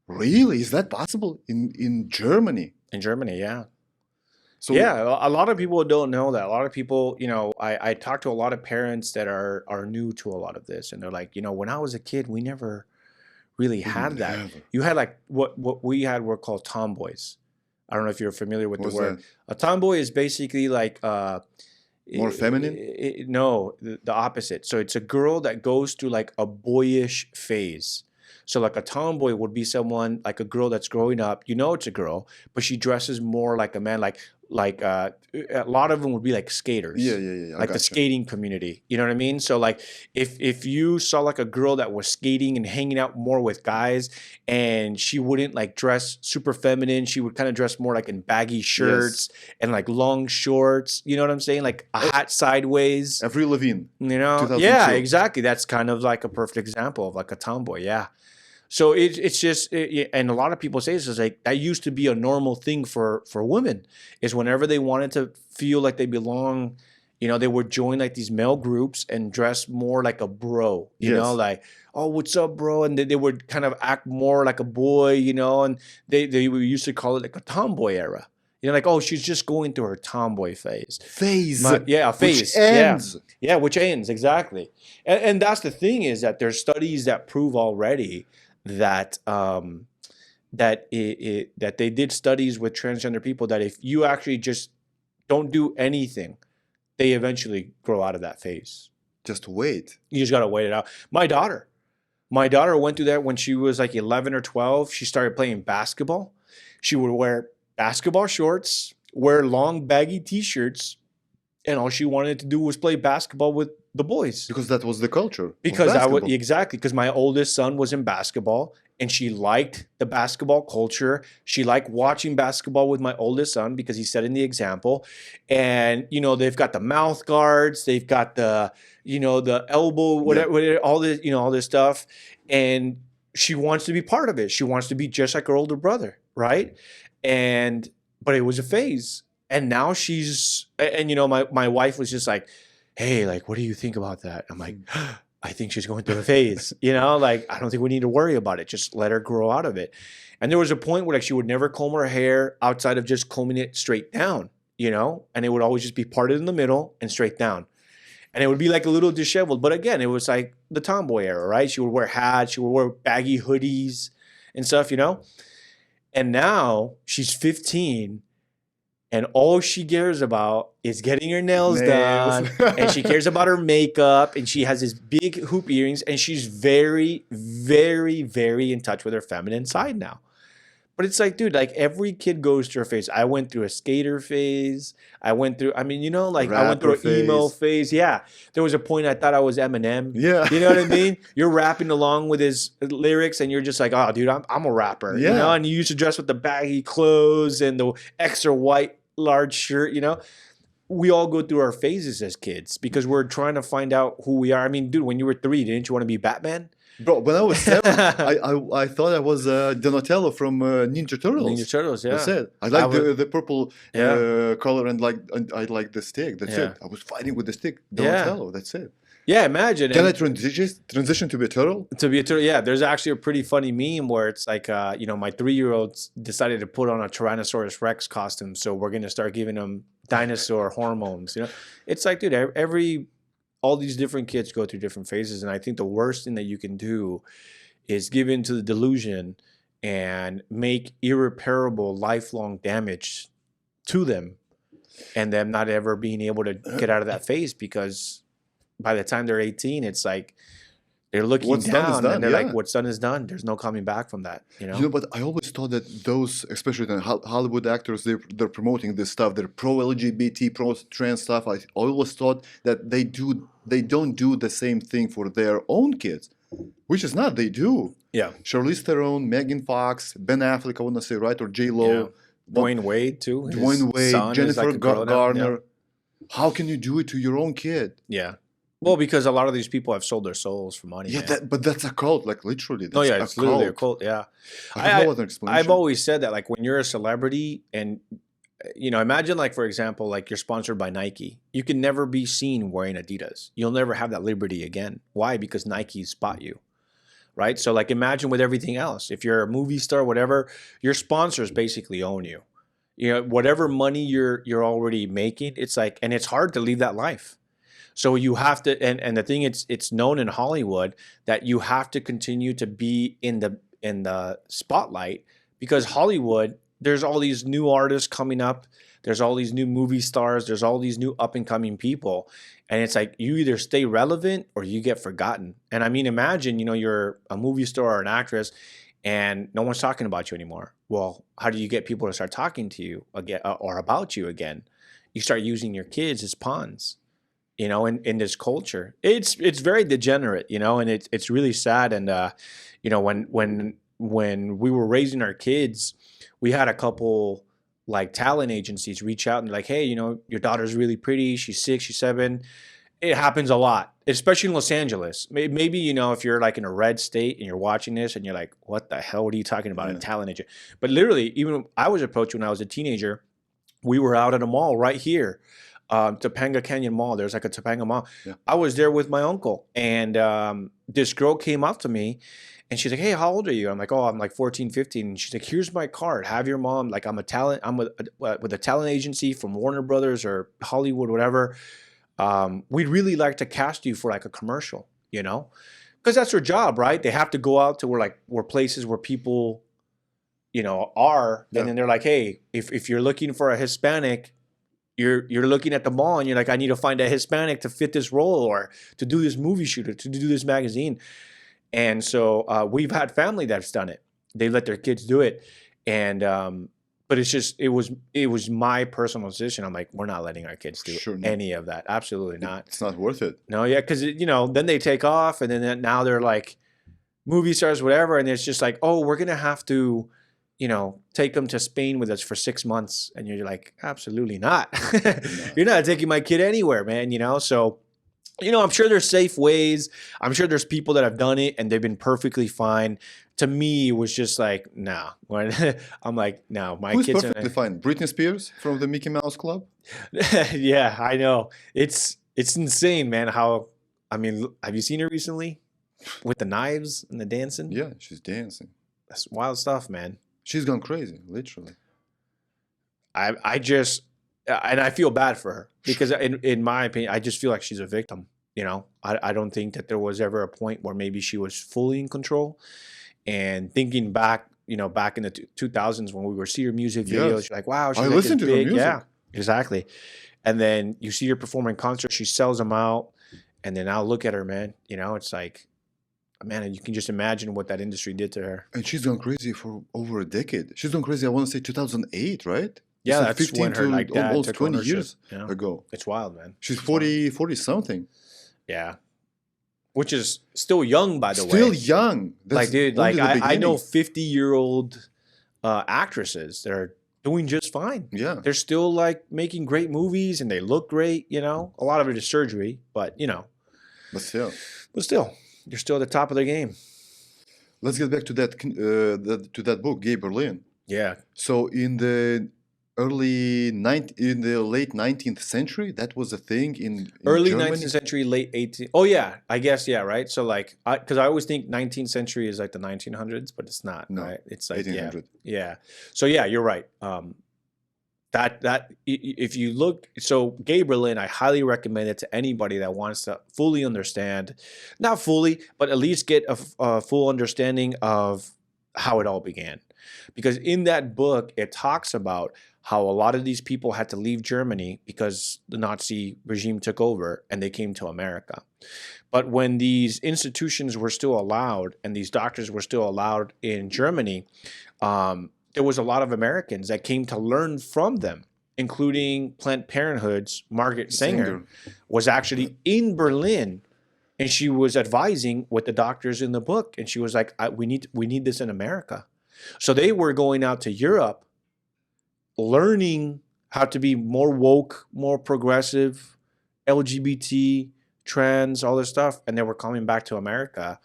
Really? Is that possible in Germany? In Germany, yeah. So yeah, a lot of people don't know that. A lot of people, you know, I talk to a lot of parents that are new to a lot of this, and they're like, you know, when I was a kid, we never really had that. Never. You had like what we had were called tomboys. I don't know if you're familiar with the word. That? A tomboy is basically like more feminine? No, the opposite. So it's a girl that goes through like a boyish phase. So like a tomboy would be someone like a girl that's growing up. You know it's a girl, but she dresses more like a man. Like a lot of them would be like skaters. Yeah. Like the skating community. You know what I mean? So like if you saw like a girl that was skating and hanging out more with guys, and she wouldn't like dress super feminine, she would kind of dress more like in baggy shirts and like long shorts. You know what I'm saying? Like a hat sideways. Avril Lavigne. You know? 2002. Yeah, exactly. That's kind of like a perfect example of like a tomboy. Yeah. So it's just, and a lot of people say this is like, that used to be a normal thing for women, is whenever they wanted to feel like they belong, you know, they would join like these male groups and dress more like a bro, you know, like, oh, what's up, bro? And they would kind of act more like a boy, you know, and they used to call it like a tomboy era. You know, like, oh, she's just going through her tomboy phase. Yeah, a phase. Which ends. Yeah, which ends, exactly. And that's the thing, is that there's studies that prove already that that they did studies with transgender people that if you actually just don't do anything, they eventually grow out of that phase. Just wait. You just got to wait it out. My daughter went through that when she was like 11 or 12. She started playing basketball. She would wear basketball shorts, wear long baggy t-shirts, and all she wanted to do was play basketball with the boys. Because that was the culture. Because exactly, because my oldest son was in basketball and she liked the basketball culture. She liked watching basketball with my oldest son because he set in the example. And, you know, they've got the mouth guards, they've got the, you know, the elbow, whatever, all this, you know, all this stuff. And she wants to be part of it. She wants to be just like her older brother, right? But it was a phase. And now and you know, my wife was just like, hey, like, what do you think about that? I'm like, I think she's going through a phase, you know, like, I don't think we need to worry about it. Just let her grow out of it. And there was a point where like she would never comb her hair outside of just combing it straight down, you know, and it would always just be parted in the middle and straight down. And it would be like a little disheveled. But again, it was like the tomboy era, right? She would wear hats, she would wear baggy hoodies and stuff, you know. And now she's 15. And all she cares about is getting her nails done. And she cares about her makeup. And she has this big hoop earrings. And she's very, very, very in touch with her feminine side now. But it's like, dude, like every kid goes through a phase. I went through a skater phase. I went through an emo phase. Yeah. There was a point I thought I was Eminem. Yeah. You know what I mean? You're rapping along with his lyrics and you're just like, oh, dude, I'm a rapper. Yeah. You know? And you used to dress with the baggy clothes and the extra white large shirt, you know. We all go through our phases as kids because we're trying to find out who we are. I mean, dude, when you were 3, didn't you want to be Batman? Bro, when I was 7, I thought I was Donatello from Ninja Turtles. Ninja Turtles, yeah. That's it. I like the purple color and I like the stick. That's it. I was fighting with the stick. Donatello. That's it. Yeah, imagine. Can I transition to be a turtle? To be a turtle, yeah. There's actually a pretty funny meme where it's like, you know, my 3-year-old decided to put on a Tyrannosaurus Rex costume, so we're going to start giving him dinosaur hormones, you know? It's like, dude, all these different kids go through different phases, and I think the worst thing that you can do is give in to the delusion and make irreparable lifelong damage to them and them not ever being able to get out of that phase, because by the time they're 18, it's like they're looking down and they're like, what's done is done. There's no coming back from that, you know? But I always thought that those, especially the Hollywood actors, they're promoting this stuff. They're pro-LGBT, pro-trans stuff. I always thought that they don't do the same thing for their own kids, which is not. They do. Yeah. Charlize Theron, Megan Fox, Ben Affleck, I want to say, right? Or J-Lo. Yeah. Dwayne Wade, too. Dwayne Wade, Jennifer Garner. Yeah. How can you do it to your own kid? Yeah. Well, because a lot of these people have sold their souls for money. Yeah, but that's a cult, like literally. That's it's literally a cult. Yeah, I have no other explanation. I've always said that, like, when you're a celebrity, and you know, imagine, like, for example, like, you're sponsored by Nike, you can never be seen wearing Adidas. You'll never have that liberty again. Why? Because Nike spot you, right? So, like, imagine with everything else. If you're a movie star, whatever, your sponsors basically own you. You know, whatever money you're already making, it's like, and it's hard to leave that life. So you have to, and the thing, it's known in Hollywood that you have to continue to be in the spotlight, because Hollywood there's all these new artists coming up. There's all these new movie stars. There's all these new up and coming people. And it's like you either stay relevant or you get forgotten. And I mean, imagine, you're a movie star or an actress and no one's talking about you anymore. Well, how do you get people to start talking to you again or about you again? You start using your kids as pawns, in this culture. It's very degenerate, and it's really sad. And, when we were raising our kids, we had a couple like talent agencies reach out and like, hey, your daughter's really pretty. She's 6, she's 7. It happens a lot, especially in Los Angeles. Maybe, if you're like in a red state and you're watching this and you're like, what the hell are you talking about? A talent agent. But literally, even I was approached when I was a teenager. We were out at a mall right here, Topanga Canyon Mall. There's like a Topanga Mall. Yeah. I was there with my uncle, and this girl came up to me and she's like, hey, how old are you? I'm like, oh, I'm like 14, 15. And she's like, here's my card. Have your mom. Like, I'm with a talent agency from Warner Brothers or Hollywood, whatever. We'd really like to cast you for like a commercial, because that's their job, right? They have to go out to where places where people, are. Yeah. And then they're like, hey, if you're looking for a Hispanic, you're looking at the mall and you're like, I need to find a Hispanic to fit this role or to do this movie shoot or to do this magazine. And so we've had family that's done it. They let their kids do it. And but it's just it was my personal decision. I'm like, we're not letting our kids do any of that. Absolutely not. It's not worth it. No, yeah, because then they take off and then now they're like movie stars, whatever, and it's just like, oh, we're gonna have to, take them to Spain with us for 6 months, and you're like, absolutely not. No. You're not taking my kid anywhere, man. So. I'm sure there's safe ways. I'm sure there's people that have done it and they've been perfectly fine. To me, it was just like, nah. I'm like, no, my Who's kids perfectly fine? Britney Spears from the Mickey Mouse Club? Yeah, I know. It's insane, man. Have you seen her recently with the knives and the dancing? Yeah, she's dancing. That's wild stuff, man. She's gone crazy, literally. And I feel bad for her because in my opinion, I just feel like she's a victim. I don't think that there was ever a point where maybe she was fully in control. And thinking back, back in the 2000s when we were seeing her music videos, you're like, wow, she's listened to big. Her music. Yeah, exactly. And then you see her perform in concerts, she sells them out. And then now look at her, man. It's like, man, you can just imagine what that industry did to her. And she's gone crazy for over a decade. She's gone crazy, I want to say 2008, right? Yeah, that's 15 when her like dad almost took 20 ownership. years ago. It's wild, man. She's 40 something. Yeah. Which is still young, by the way. Still young. That's dude, I know 50-year-old actresses that are doing just fine. Yeah. They're still like making great movies and they look great, A lot of it is surgery, but But still. They're still at the top of their game. Let's get back to that book, Gay Berlin. Yeah. So in the late 19th century, that was a thing in early Germany? 19th century, late 18th. Oh yeah, I guess right. So like, because I always think 19th century is like the 1900s, but it's not. No, right? It's like 1800. Yeah. So yeah, you're right. That if you look, so Gay Berlin, I highly recommend it to anybody that wants to fully understand, not fully, but at least get a full understanding of how it all began. Because in that book, it talks about how a lot of these people had to leave Germany because the Nazi regime took over and they came to America. But when these institutions were still allowed and these doctors were still allowed in Germany, there was a lot of Americans that came to learn from them, including Planned Parenthood's Margaret Sanger was actually in Berlin, and she was advising with the doctors in the book, and she was like, we need this in America. So they were going out to Europe, learning how to be more woke, more progressive, LGBT, trans, all this stuff, and they were coming back to America.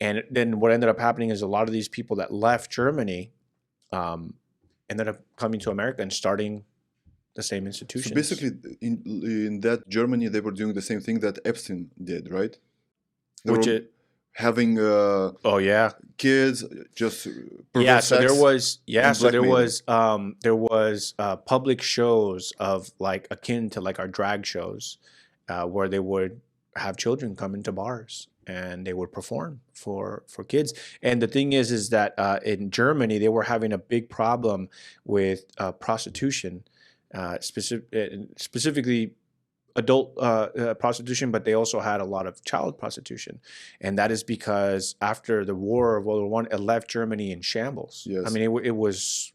And then what ended up happening is a lot of these people that left Germany ended up coming to America and starting the same institutions. So basically, in that Germany, they were doing the same thing that Epstein did, right? Having kids, just there was public shows of like akin to like our drag shows, where they would have children come into bars and they would perform for kids. And the thing is that in Germany they were having a big problem with prostitution, specifically adult prostitution, but they also had a lot of child prostitution, and that is because after the war of World War I, it left Germany in shambles. Yes. I mean, it was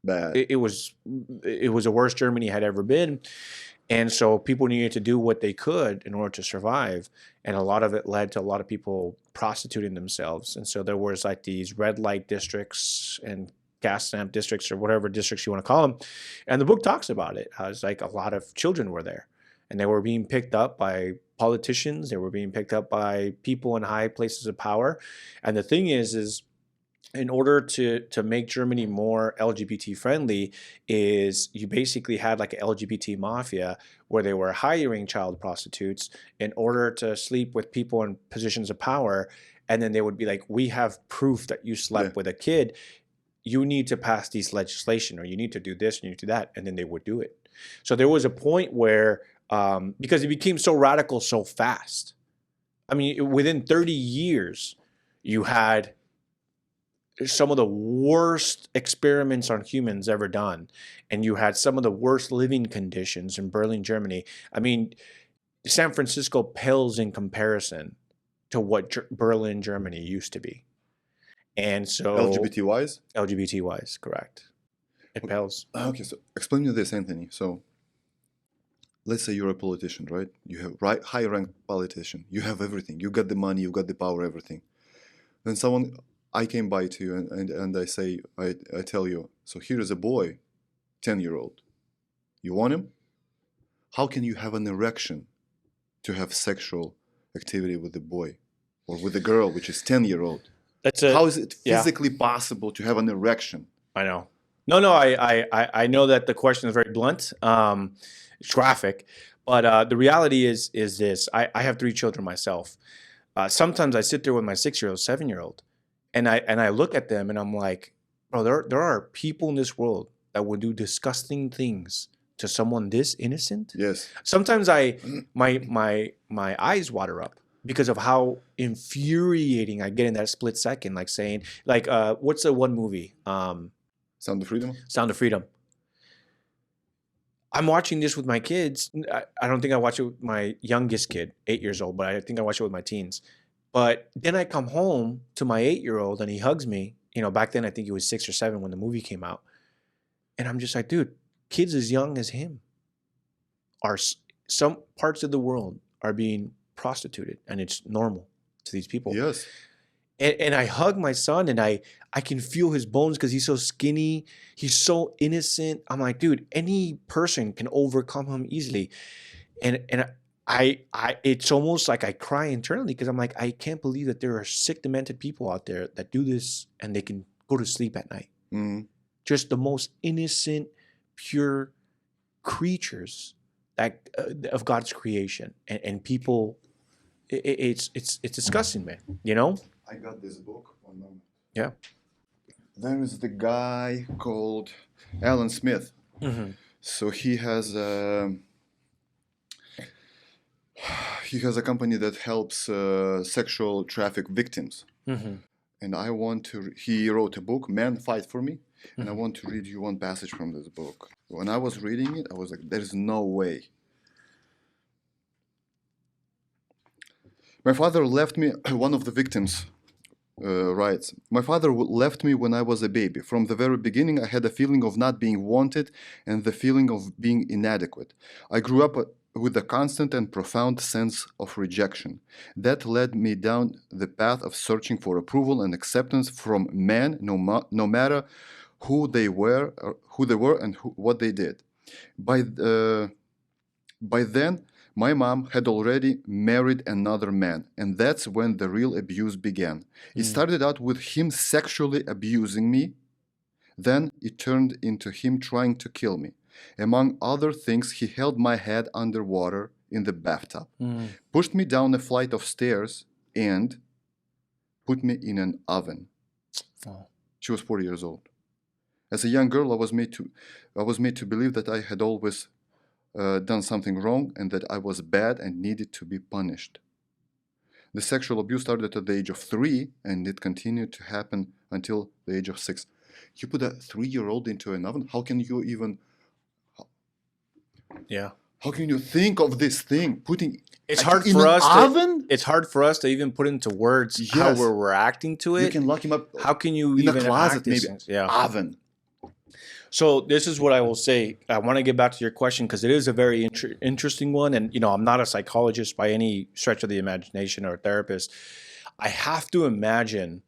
Bad. it was the worst Germany had ever been. And so people needed to do what they could in order to survive. And a lot of it led to a lot of people prostituting themselves. And so there was like these red light districts and gas lamp districts, or whatever districts you want to call them. And the book talks about it. It's like a lot of children were there, and they were being picked up by politicians. They were being picked up by people in high places of power. And the thing is in order to make Germany more LGBT friendly, is you basically had like an LGBT mafia where they were hiring child prostitutes in order to sleep with people in positions of power. And then they would be like, we have proof that you slept with a kid. You need to pass this legislation, or you need to do this, and you need to do that. And then they would do it. So there was a point where, because it became so radical so fast. I mean, within 30 years, you had some of the worst experiments on humans ever done, and you had some of the worst living conditions in Berlin, Germany. I mean, San Francisco pales in comparison to what Berlin, Germany used to be. And so LGBT wise, correct. It pales. Okay, so explain me this, Anthony. So let's say you're a politician, right? You have high ranked politician. You have everything. You got the money, you got the power, everything. Then I came by to you and I say, I tell you, so here is a boy, 10-year-old. You want him? How can you have an erection to have sexual activity with the boy or with the girl, which is 10-year-old? How is it physically possible to have an erection? I know. No, I know that the question is very blunt, graphic, but the reality is this. I have 3 children myself. Sometimes I sit there with my 6-year-old, 7-year-old, and I look at them and I'm like, bro, there are people in this world that would do disgusting things to someone this innocent. Yes. Sometimes my eyes water up because of how infuriating I get in that split second. Like saying, like, what's the one movie? Sound of Freedom? Sound of Freedom. I'm watching this with my kids. I don't think I watch it with my youngest kid, 8 years old, but I think I watch it with my teens. But then I come home to my 8-year-old and he hugs me. You know, back then I think he was 6 or 7 when the movie came out. And I'm just like, dude, kids as young as him are, some parts of the world are being prostituted, and it's normal to these people. Yes. And I hug my son, and I can feel his bones because he's so skinny. He's so innocent. I'm like, dude, any person can overcome him easily. And I it's almost like I cry internally because I'm like, I can't believe that there are sick, demented people out there that do this and they can go to sleep at night. Mm-hmm. Just the most innocent, pure creatures that of God's creation, and people. It's disgusting, man. You know. I got this book. 1 moment. Yeah. There is the guy called Alan Smith. Mm-hmm. So he has a company that helps sexual traffic victims. Mm-hmm. And he wrote a book, Men Fight For Me. And I want to read you one passage from this book. When I was reading it, I was like, there's no way. My father left me, one of the victims writes, my father left me when I was a baby. From the very beginning, I had a feeling of not being wanted and the feeling of being inadequate. I grew up with a constant and profound sense of rejection. That led me down the path of searching for approval and acceptance from men, no matter who they were and what they did. By then, my mom had already married another man, and that's when the real abuse began. It started out with him sexually abusing me. Then it turned into him trying to kill me. Among other things, he held my head underwater in the bathtub, pushed me down a flight of stairs, and put me in an oven. Oh. She was 4 years old. As a young girl, I was made to believe that I had always done something wrong and that I was bad and needed to be punished. The sexual abuse started at the age of 3 and it continued to happen until the age of 6. You put a 3-year-old into an oven? How can you even... Yeah. How can you think of this thing? Putting It's in hard for an us oven? It's hard for us to even put into words how Yes. we're reacting to it. You can lock him up How can you in even a closet, act these maybe. things? Yeah. Oven. So this is what I will say. I want to get back to your question because it is a very interesting one. And, I'm not a psychologist by any stretch of the imagination or a therapist. I have to imagine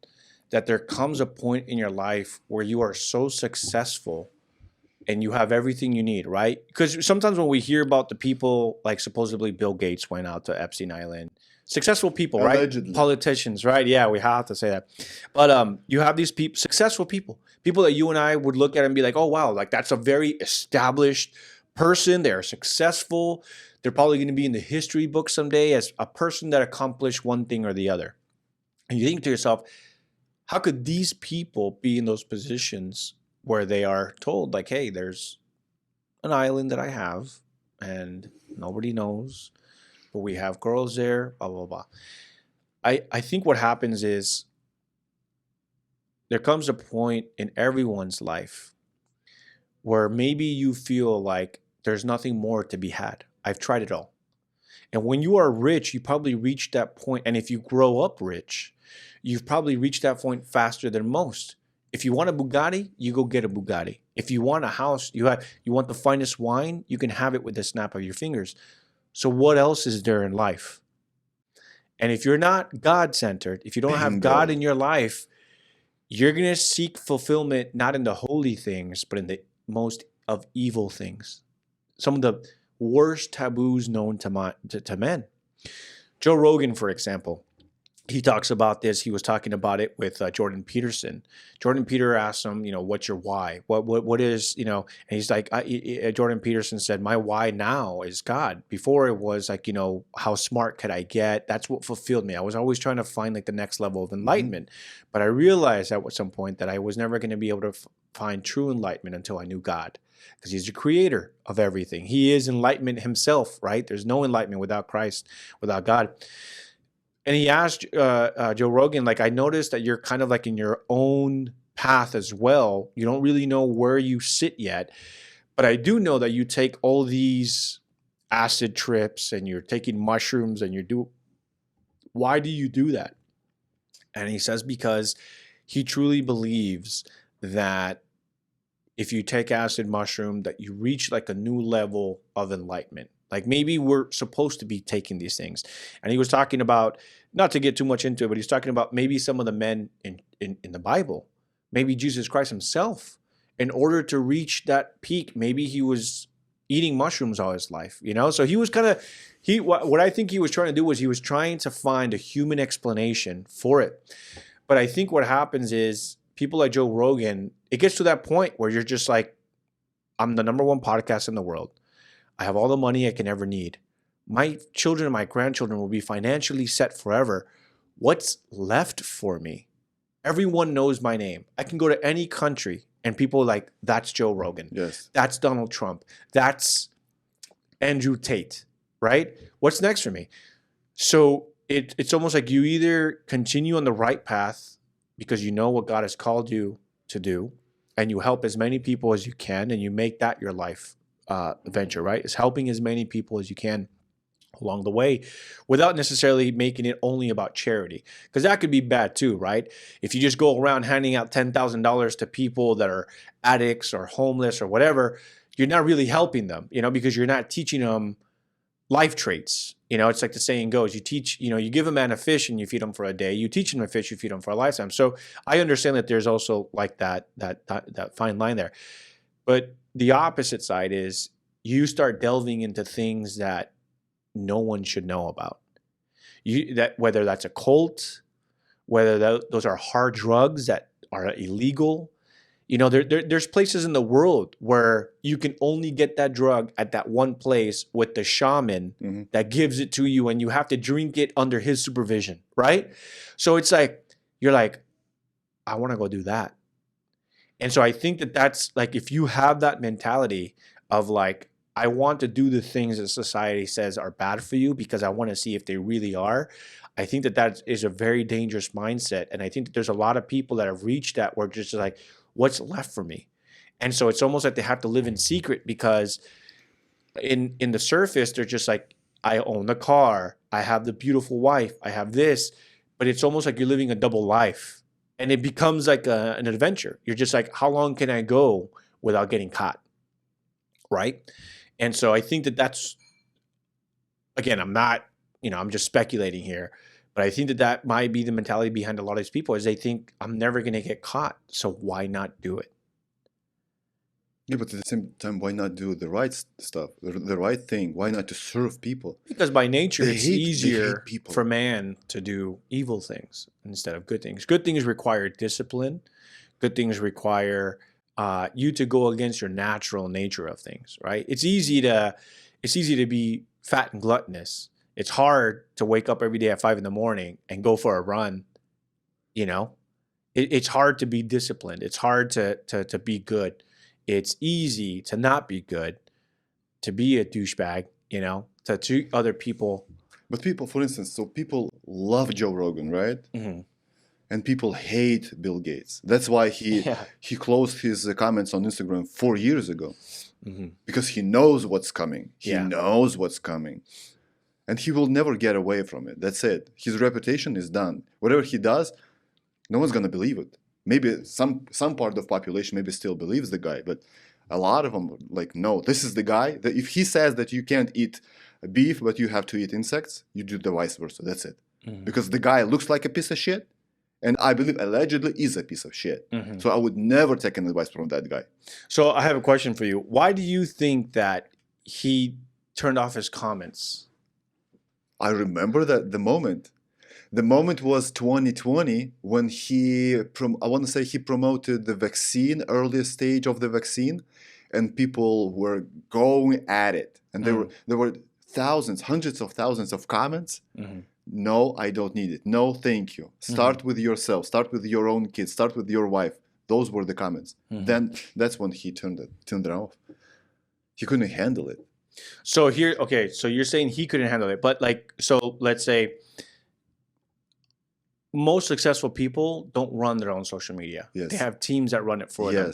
that there comes a point in your life where you are so successful and you have everything you need, right? Because sometimes when we hear about the people, like supposedly Bill Gates went out to Epstein Island, successful people, Allegedly. right? Politicians, right? Yeah, we have to say that. But you have these people, successful people that you and I would look at and be like, oh, wow, like that's a very established person. They're successful. They're probably going to be in the history book someday as a person that accomplished one thing or the other. And you think to yourself, how could these people be in those positions where they are told like, hey, there's an island that I have and nobody knows, but we have girls there, blah, blah, blah. I think what happens is there comes a point in everyone's life where maybe you feel like there's nothing more to be had. I've tried it all. And when you are rich, you probably reach that point. And if you grow up rich, you've probably reached that point faster than most. If you want a Bugatti, you go get a Bugatti. If you want a house, you want the finest wine, you can have it with the snap of your fingers. So what else is there in life? And if you're not God-centered, if you don't have God in your life, you're going to seek fulfillment not in the holy things, but in the most of evil things. Some of the worst taboos known to men. Joe Rogan, for example, he talks about this. He was talking about it with Jordan Peterson. Jordan Peter asked him, what's your why? What is, and he's like, Jordan Peterson said, my why now is God. Before it was like, how smart could I get? That's what fulfilled me. I was always trying to find like the next level of enlightenment. But I realized at some point that I was never going to be able to find true enlightenment until I knew God. Because he's the creator of everything. He is enlightenment himself, right? There's no enlightenment without Christ, without God. And he asked Joe Rogan, like, I noticed that you're kind of like in your own path as well. You don't really know where you sit yet. But I do know that you take all these acid trips and you're taking mushrooms and why do you do that? And he says because he truly believes that if you take acid mushroom, that you reach like a new level of enlightenment. Like maybe we're supposed to be taking these things. And he was talking about, not to get too much into it, but he's talking about maybe some of the men in the Bible, maybe Jesus Christ himself, in order to reach that peak, maybe he was eating mushrooms all his life, So he was what I think he was trying to do was he was trying to find a human explanation for it. But I think what happens is people like Joe Rogan, it gets to that point where you're just like, I'm the #1 podcast in the world. I have all the money I can ever need. My children and my grandchildren will be financially set forever. What's left for me? Everyone knows my name. I can go to any country and people are like, that's Joe Rogan. Yes. That's Donald Trump. That's Andrew Tate, right? What's next for me? So it's almost like you either continue on the right path because you know what God has called you to do and you help as many people as you can and you make that your life venture, right? Is helping as many people as you can along the way without necessarily making it only about charity, because that could be bad too, right? If you just go around handing out $10,000 to people that are addicts or homeless or whatever, you're not really helping them, because you're not teaching them life traits. It's like the saying goes, you teach, you give a man a fish and you feed him for a day. You teach him a fish, you feed him for a lifetime. So I understand that there's also like that fine line there. But the opposite side is you start delving into things that no one should know about. Whether that's a cult, whether those are hard drugs that are illegal. There's places in the world where you can only get that drug at that one place with the shaman that gives it to you and you have to drink it under his supervision, right? So it's like, you're like, I want to go do that. And so I think that's like, if you have that mentality of like, I want to do the things that society says are bad for you because I want to see if they really are. I think that is a very dangerous mindset. And I think that there's a lot of people that have reached that where just like, what's left for me? And so it's almost like they have to live in secret because in the surface, they're just like, I own the car, I have the beautiful wife, I have this, but it's almost like you're living a double life. And it becomes like an adventure. You're just like, how long can I go without getting caught? Right? And so I think that that's, again, I'm just speculating here, but I think that might be the mentality behind a lot of these people is they think I'm never going to get caught. So why not do it? Yeah, but at the same time, why not do the right stuff, the right thing? Why not to serve people? Because by nature, it's easier for man to do evil things instead of good things. Good things require discipline. Good things require you to go against your natural nature of things, right? It's easy to be fat and gluttonous. It's hard to wake up every day at 5 a.m. and go for a run. You know, it's hard to be disciplined. It's hard to be good. It's easy to not be good, to be a douchebag, you know, to treat other people. But people, for instance, so people love Joe Rogan, right? Mm-hmm. And people hate Bill Gates. That's why he closed his comments on Instagram 4 years ago. Mm-hmm. Because he knows what's coming. He knows what's coming. And he will never get away from it. That's it. His reputation is done. Whatever he does, no one's going to believe it. Maybe some part of population maybe still believes the guy, but a lot of them like, no, this is the guy. That if he says that you can't eat beef, but you have to eat insects, you do the vice versa. That's it. Mm-hmm. Because the guy looks like a piece of shit, and I believe allegedly is a piece of shit. Mm-hmm. So I would never take an advice from that guy. So I have a question for you. Why do you think that he turned off his comments? I remember that the moment. The moment was 2020 when he promoted the vaccine, earliest stage of the vaccine, and people were going at it. And there were thousands, hundreds of thousands of comments. Mm-hmm. No, I don't need it. No, thank you. Start with yourself. Start with your own kids. Start with your wife. Those were the comments. Mm-hmm. Then that's when he turned it off. He couldn't handle it. So you're saying he couldn't handle it, but so let's say most successful people don't run their own social media. Yes. They have teams that run it for them.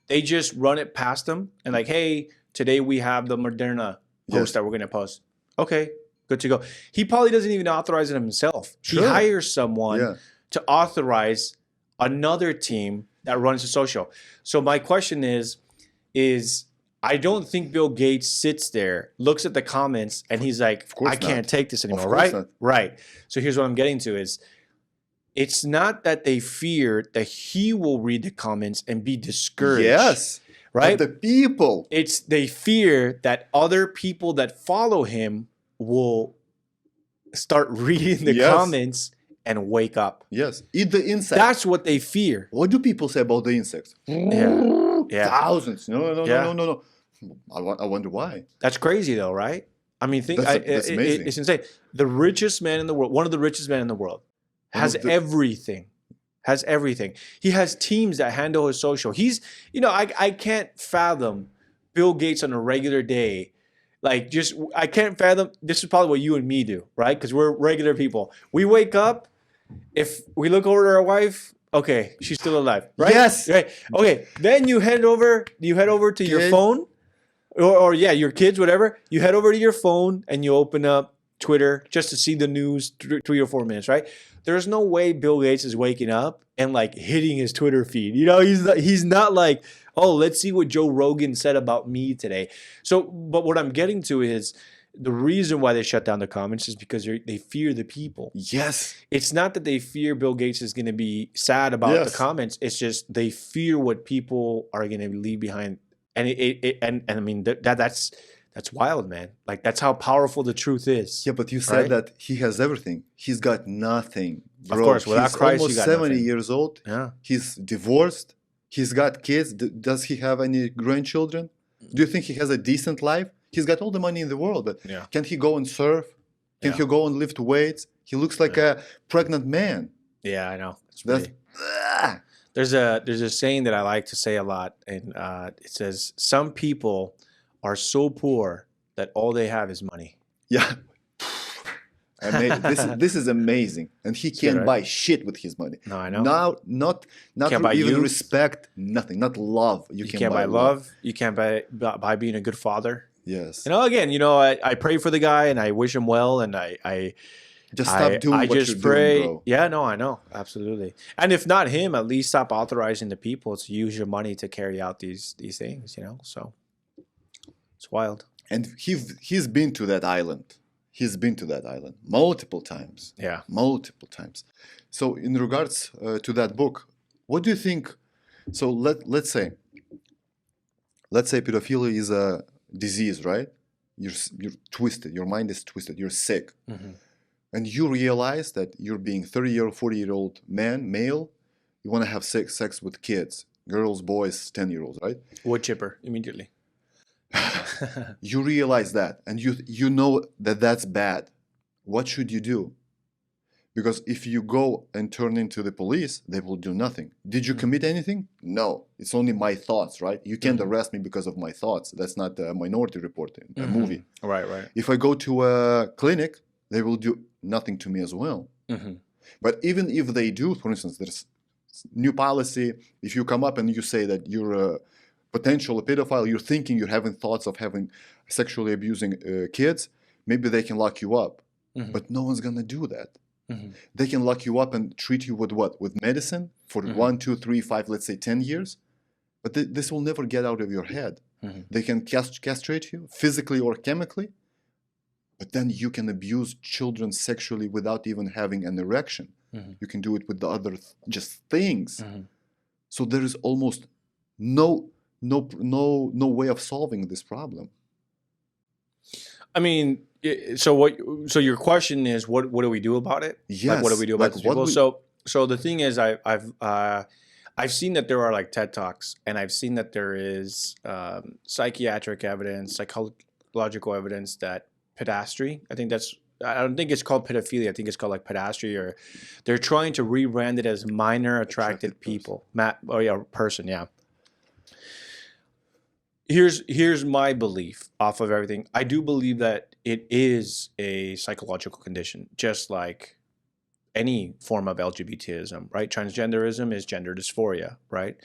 They just run it past them and like, hey, today we have the Moderna post that we're going to post. Okay, good to go. He probably doesn't even authorize it himself. Sure. He hires someone to authorize another team that runs the social. So my question is I don't think Bill Gates sits there, looks at the comments, and he's like, I can't take this anymore, right? Not. Right. So here's what I'm getting to is, it's not that they fear that he will read the comments and be discouraged. Yes. Right? But the people. They fear that other people that follow him will start reading the comments and wake up. Yes. Eat the insects. That's what they fear. What do people say about the insects? Yeah. Thousands. No. I wonder why. That's crazy though, right? I mean, that's amazing. It's insane. The richest man in the world, one of the richest men in the world, has everything. He has teams that handle his social. He's, I can't fathom Bill Gates on a regular day. I can't fathom, this is probably what you and me do, right? Because we're regular people. We wake up, if we look over to our wife, okay, she's still alive, right? Yes. Right. Okay, then you head over to your phone, or your kids, whatever. You head over to your phone and you open up Twitter just to see the news 3 or 4 minutes, right? There's no way Bill Gates is waking up and hitting his Twitter feed. He's not like, oh, let's see what Joe Rogan said about me today. So, but what I'm getting to is the reason why they shut down the comments is because they fear the people. Yes. It's not that they fear Bill Gates is going to be sad about the comments. It's just they fear what people are going to leave behind. And I mean, that's wild, man. That's how powerful the truth is. Yeah, but you said that he has everything. He's got nothing, bro. Of course, without Christ, he's almost 70 years old. Yeah. He's divorced. He's got kids. Does he have any grandchildren? Do you think he has a decent life? He's got all the money in the world, but can he go and surf? Can he go and lift weights? He looks like a pregnant man. Yeah, I know. There's a saying that I like to say a lot, and it says, some people are so poor that all they have is money. Yeah. This is amazing, and he can't right? buy shit with his money. No, I know. Now, not Can't buy even youth. respect, nothing, not love. You You can't buy love. You can't buy being a good father. Yes. You know, again, I pray for the guy and I wish him well, and I Just stop doing I what just you're pray. doing, bro. Yeah, no, I know, absolutely. And if not him, at least stop authorizing the people to use your money to carry out these things. You know, so it's wild. And he's been to that island. He's been to that island multiple times. Yeah. Multiple times. So in regards to that book, what do you think? So let's say pedophilia is a disease, right? You're twisted. Your mind is twisted. You're sick. Mm-hmm. And you realize that you're being 30-year, 40-year-old male. You want to have sex with kids, girls, boys, 10-year-olds, right? Wood chipper immediately. You realize that, and you know that that's bad. What should you do? Because if you go and turn into the police, they will do nothing. Did you commit anything? No. It's only my thoughts, right? You can't arrest me because of my thoughts. That's not a Minority Report movie. Right. If I go to a clinic, they will do nothing to me as well. Mm-hmm. But even if they do, for instance, there's new policy. If you come up and you say that you're a potential pedophile, you're thinking, you're having thoughts of having sexually abusing kids, maybe they can lock you up. Mm-hmm. But no one's going to do that. Mm-hmm. They can lock you up and treat you with what? With medicine for 1, 2, 3, 5, let's say 10 years. But this will never get out of your head. Mm-hmm. They can castrate you physically or chemically. But then you can abuse children sexually without even having an erection. Mm-hmm. You can do it with the other just things. Mm-hmm. So there is almost no way of solving this problem. I mean, so your question is, what do we do about it? Yes. Like, what do we do about these people? So the thing is, I've seen that there are like TED Talks, and I've seen that there is psychiatric evidence, psychological evidence that pedastry, I don't think it's called pedophilia. I think it's called like pedastry, or they're trying to rebrand it as minor attracted people. Person, yeah. Here's my belief off of everything. I do believe that it is a psychological condition, just like any form of LGBTism, right? Transgenderism is gender dysphoria, right?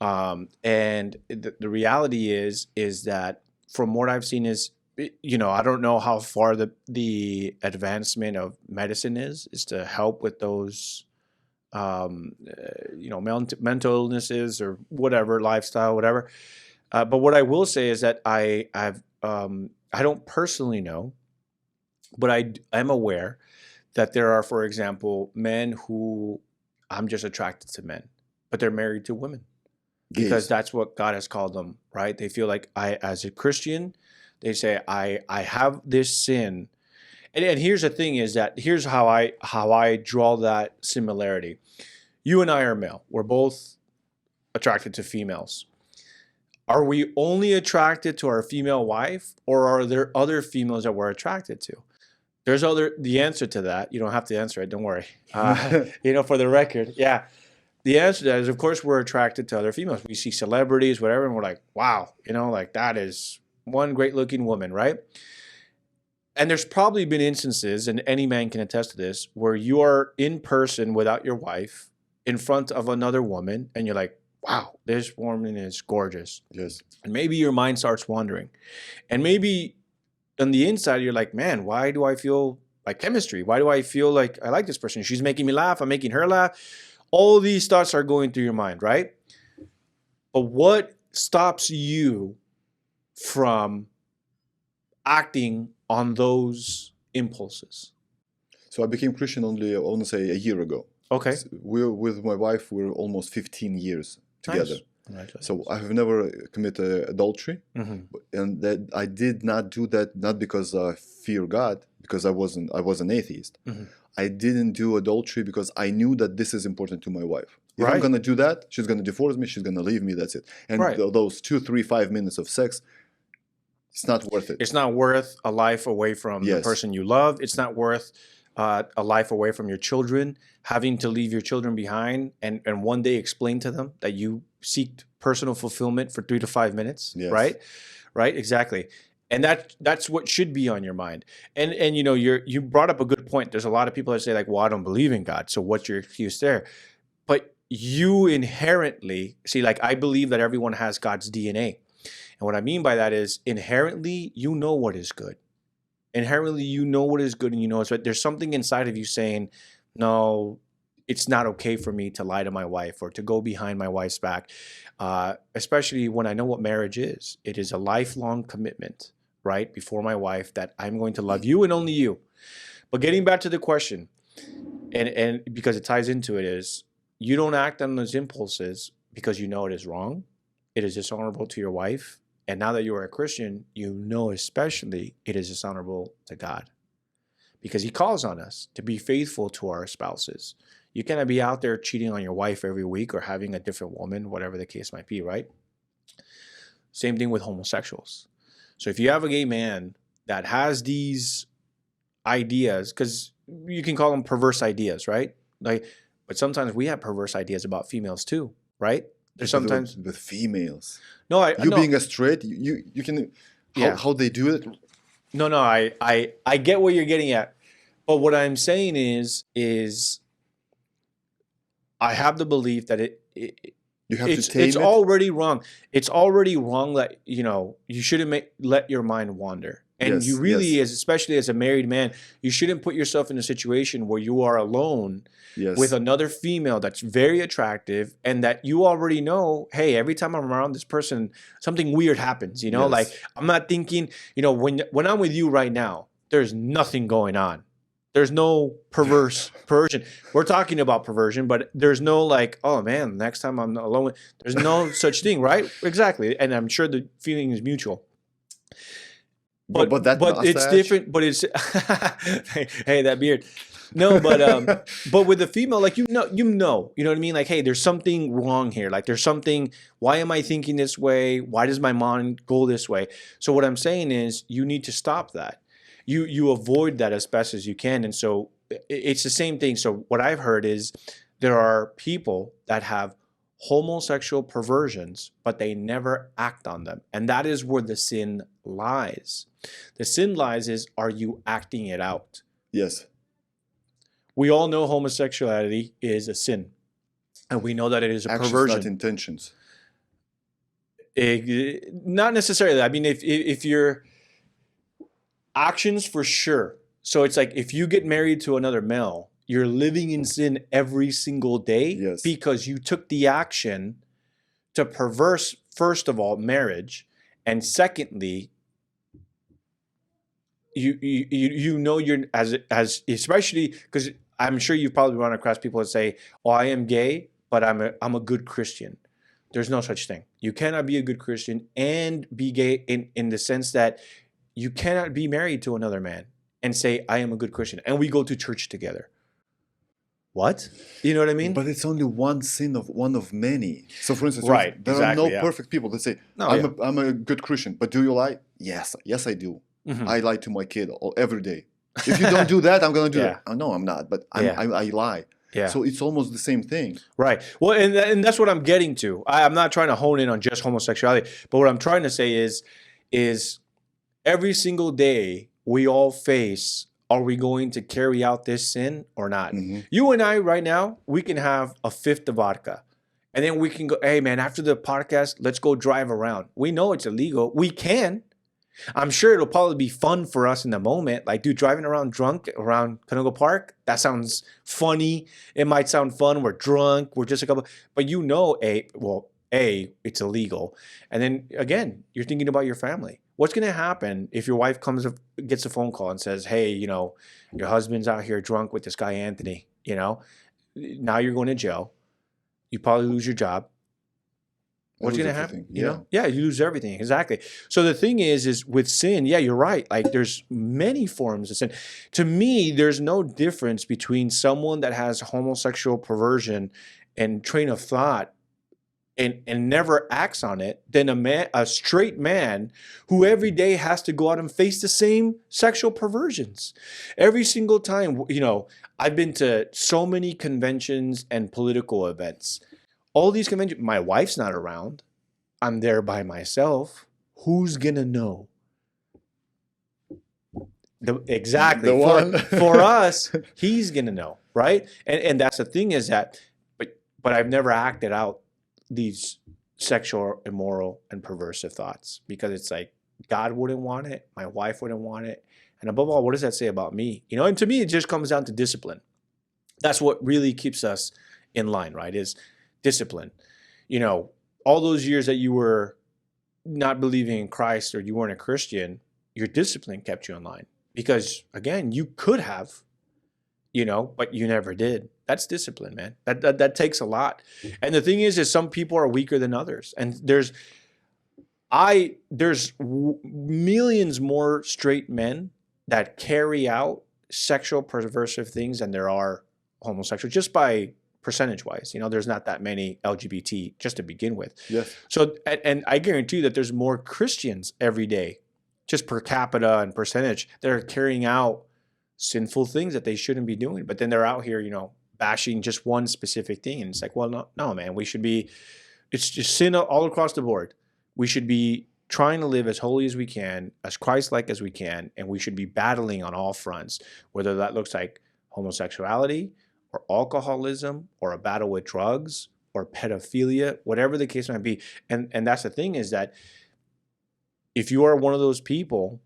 And the reality is that from what I've seen is, I don't know how far the advancement of medicine is to help with those, mental illnesses or whatever, lifestyle, whatever. But what I will say is that I don't personally know, but I'm aware that there are, for example, men who I'm just attracted to men, but they're married to women because that's what God has called them, right? They feel like as a Christian, they say I have this sin, and here's the thing: is that here's how I draw that similarity. You and I are male; we're both attracted to females. Are we only attracted to our female wife, or are there other females that we're attracted to? There's the answer to that. You don't have to answer it. Don't worry. For the record, yeah. The answer to that is, of course, we're attracted to other females. We see celebrities, whatever, and we're like, wow, like that is one great looking woman, right? And there's probably been instances, and any man can attest to this, where you are in person without your wife in front of another woman, and you're like, wow, this woman is gorgeous. Yes. And maybe your mind starts wandering. And maybe on the inside, you're like, man, why do I feel like chemistry? Why do I feel like I like this person? She's making me laugh. I'm making her laugh. All these thoughts are going through your mind, right? But what stops you from acting on those impulses? So I became Christian only, I want to say, a year ago. Okay. We're with my wife, we're almost 15 years together. Nice. So I have never committed adultery, and that I did not do that not because I fear God, because I was an atheist. I didn't do adultery because I knew that this is important to my wife. If I'm gonna do that, she's gonna divorce me, she's gonna leave me. That's it. And those 2, 3, 5 minutes of sex, it's not worth it. It's not worth a life away from the person you love. It's not worth a life away from your children, having to leave your children behind and one day explain to them that you seek personal fulfillment for 3 to 5 minutes, right? Right, exactly. And that's what should be on your mind. And you know, you brought up a good point. There's a lot of people that say like, well, I don't believe in God, so what's your excuse there? But you inherently see, like, I believe that everyone has God's DNA. And what I mean by that is inherently you know what is good. Inherently you know what is good, and you know it's right. There's something inside of you saying, no, it's not okay for me to lie to my wife or to go behind my wife's back, especially when I know what marriage is. It is a lifelong commitment, right, before my wife, that I'm going to love you and only you. But getting back to the question, and because it ties into it, is you don't act on those impulses because you know it is wrong. It is dishonorable to your wife. And now that you are a Christian, you know especially it is dishonorable to God, because he calls on us to be faithful to our spouses. You cannot be out there cheating on your wife every week or having a different woman, whatever the case might be, right? Same thing with homosexuals. So if you have a gay man that has these ideas, because you can call them perverse ideas, right? Like, but sometimes we have perverse ideas about females too, right? There's sometimes with females. No, you being a straight, you can how they do it. No, I get what you're getting at, but what I'm saying is I have the belief that it's already wrong. It's already wrong that, you know, you shouldn't let your mind wander. And Yes, you really, yes. especially as a married man, you shouldn't put yourself in a situation where you are alone Yes. with another female that's very attractive, and that you already know, hey, every time I'm around this person, something weird happens, you know? Yes. Like, I'm not thinking, you know, when I'm with you right now, there's nothing going on. There's no perversion. We're talking about perversion, but there's no like, oh man, next time I'm alone. There's no such thing, right? Exactly. And I'm sure the feeling is mutual. But it's different. But it's hey, that beard. No, but with the female, like, you know what I mean? Like, hey, there's something wrong here. Like, there's something. Why am I thinking this way? Why does my mind go this way? So what I'm saying is, you need to stop that. You avoid that as best as you can. And so it's the same thing. So what I've heard is there are people that have homosexual perversions, but they never act on them. And that is where the sin lies. The sin lies is, are you acting it out? Yes. We all know homosexuality is a sin. And we know that it is a perversion. Not intentions. Not necessarily. I mean, if you're... Actions for sure. So it's like, if you get married to another male, you're living in sin every single day. Yes. Because you took the action to perverse, first of all, marriage, and secondly, you know you're as especially because I'm sure you've probably run across people that say, "Oh, I am gay, but I'm a good Christian." There's no such thing. You cannot be a good Christian and be gay in the sense that you cannot be married to another man and say, I am a good Christian, and we go to church together. What? You know what I mean? But it's only one sin of one of many. So, for instance, right, there are no perfect people that say, I'm a good Christian, but do you lie? Yes, I do. Mm-hmm. I lie to my kid every day. If you don't do that, I'm going to do that. Oh, no, I'm not, but I lie. Yeah. So it's almost the same thing. Right. Well, and that's what I'm getting to. I'm not trying to hone in on just homosexuality, but what I'm trying to say is every single day we all face, are we going to carry out this sin or not? Mm-hmm. You and I right now, we can have a fifth of vodka. And then we can go, hey man, after the podcast, let's go drive around. We know it's illegal. We can. I'm sure it'll probably be fun for us in the moment. Like, dude, driving around drunk around Canoga Park, that sounds funny. It might sound fun. We're drunk. We're just a couple. But you know, it's illegal. And then again, you're thinking about your family. What's going to happen if your wife gets a phone call and says, hey, you know, your husband's out here drunk with this guy, Anthony, you know, now you're going to jail. You probably lose your job. What's going to happen? You know? Yeah, you lose everything. Exactly. So the thing is with sin, yeah, you're right. Like, there's many forms of sin. To me, there's no difference between someone that has homosexual perversion and train of thought and never acts on it than a straight man who every day has to go out and face the same sexual perversions. Every single time, you know, I've been to so many conventions and political events. All these conventions, my wife's not around. I'm there by myself. Who's going to know? Exactly. The one. For us, he's gonna know, right? And that's the thing is that, but I've never acted out these sexual, immoral, and perversive thoughts because it's like God wouldn't want it, my wife wouldn't want it, and above all, what does that say about me? You know, and to me, it just comes down to discipline. That's what really keeps us in line, right? Is discipline. You know, all those years that you were not believing in Christ or you weren't a Christian, your discipline kept you in line. Because again, you could have, you know, but you never did. That's discipline, man. That takes a lot. And the thing is some people are weaker than others. And there's millions more straight men that carry out sexual perversive things than there are homosexual, just by percentage wise. You know, there's not that many LGBT just to begin with. Yes. So, and I guarantee you that there's more Christians every day, just per capita and percentage, that are carrying out sinful things that they shouldn't be doing. But then they're out here, you know, bashing just one specific thing. And it's like, well, no, man, we should be, it's just sin all across the board. We should be trying to live as holy as we can, as Christ-like as we can, and we should be battling on all fronts, whether that looks like homosexuality or alcoholism or a battle with drugs or pedophilia, whatever the case might be. And that's the thing is that if you are one of those people,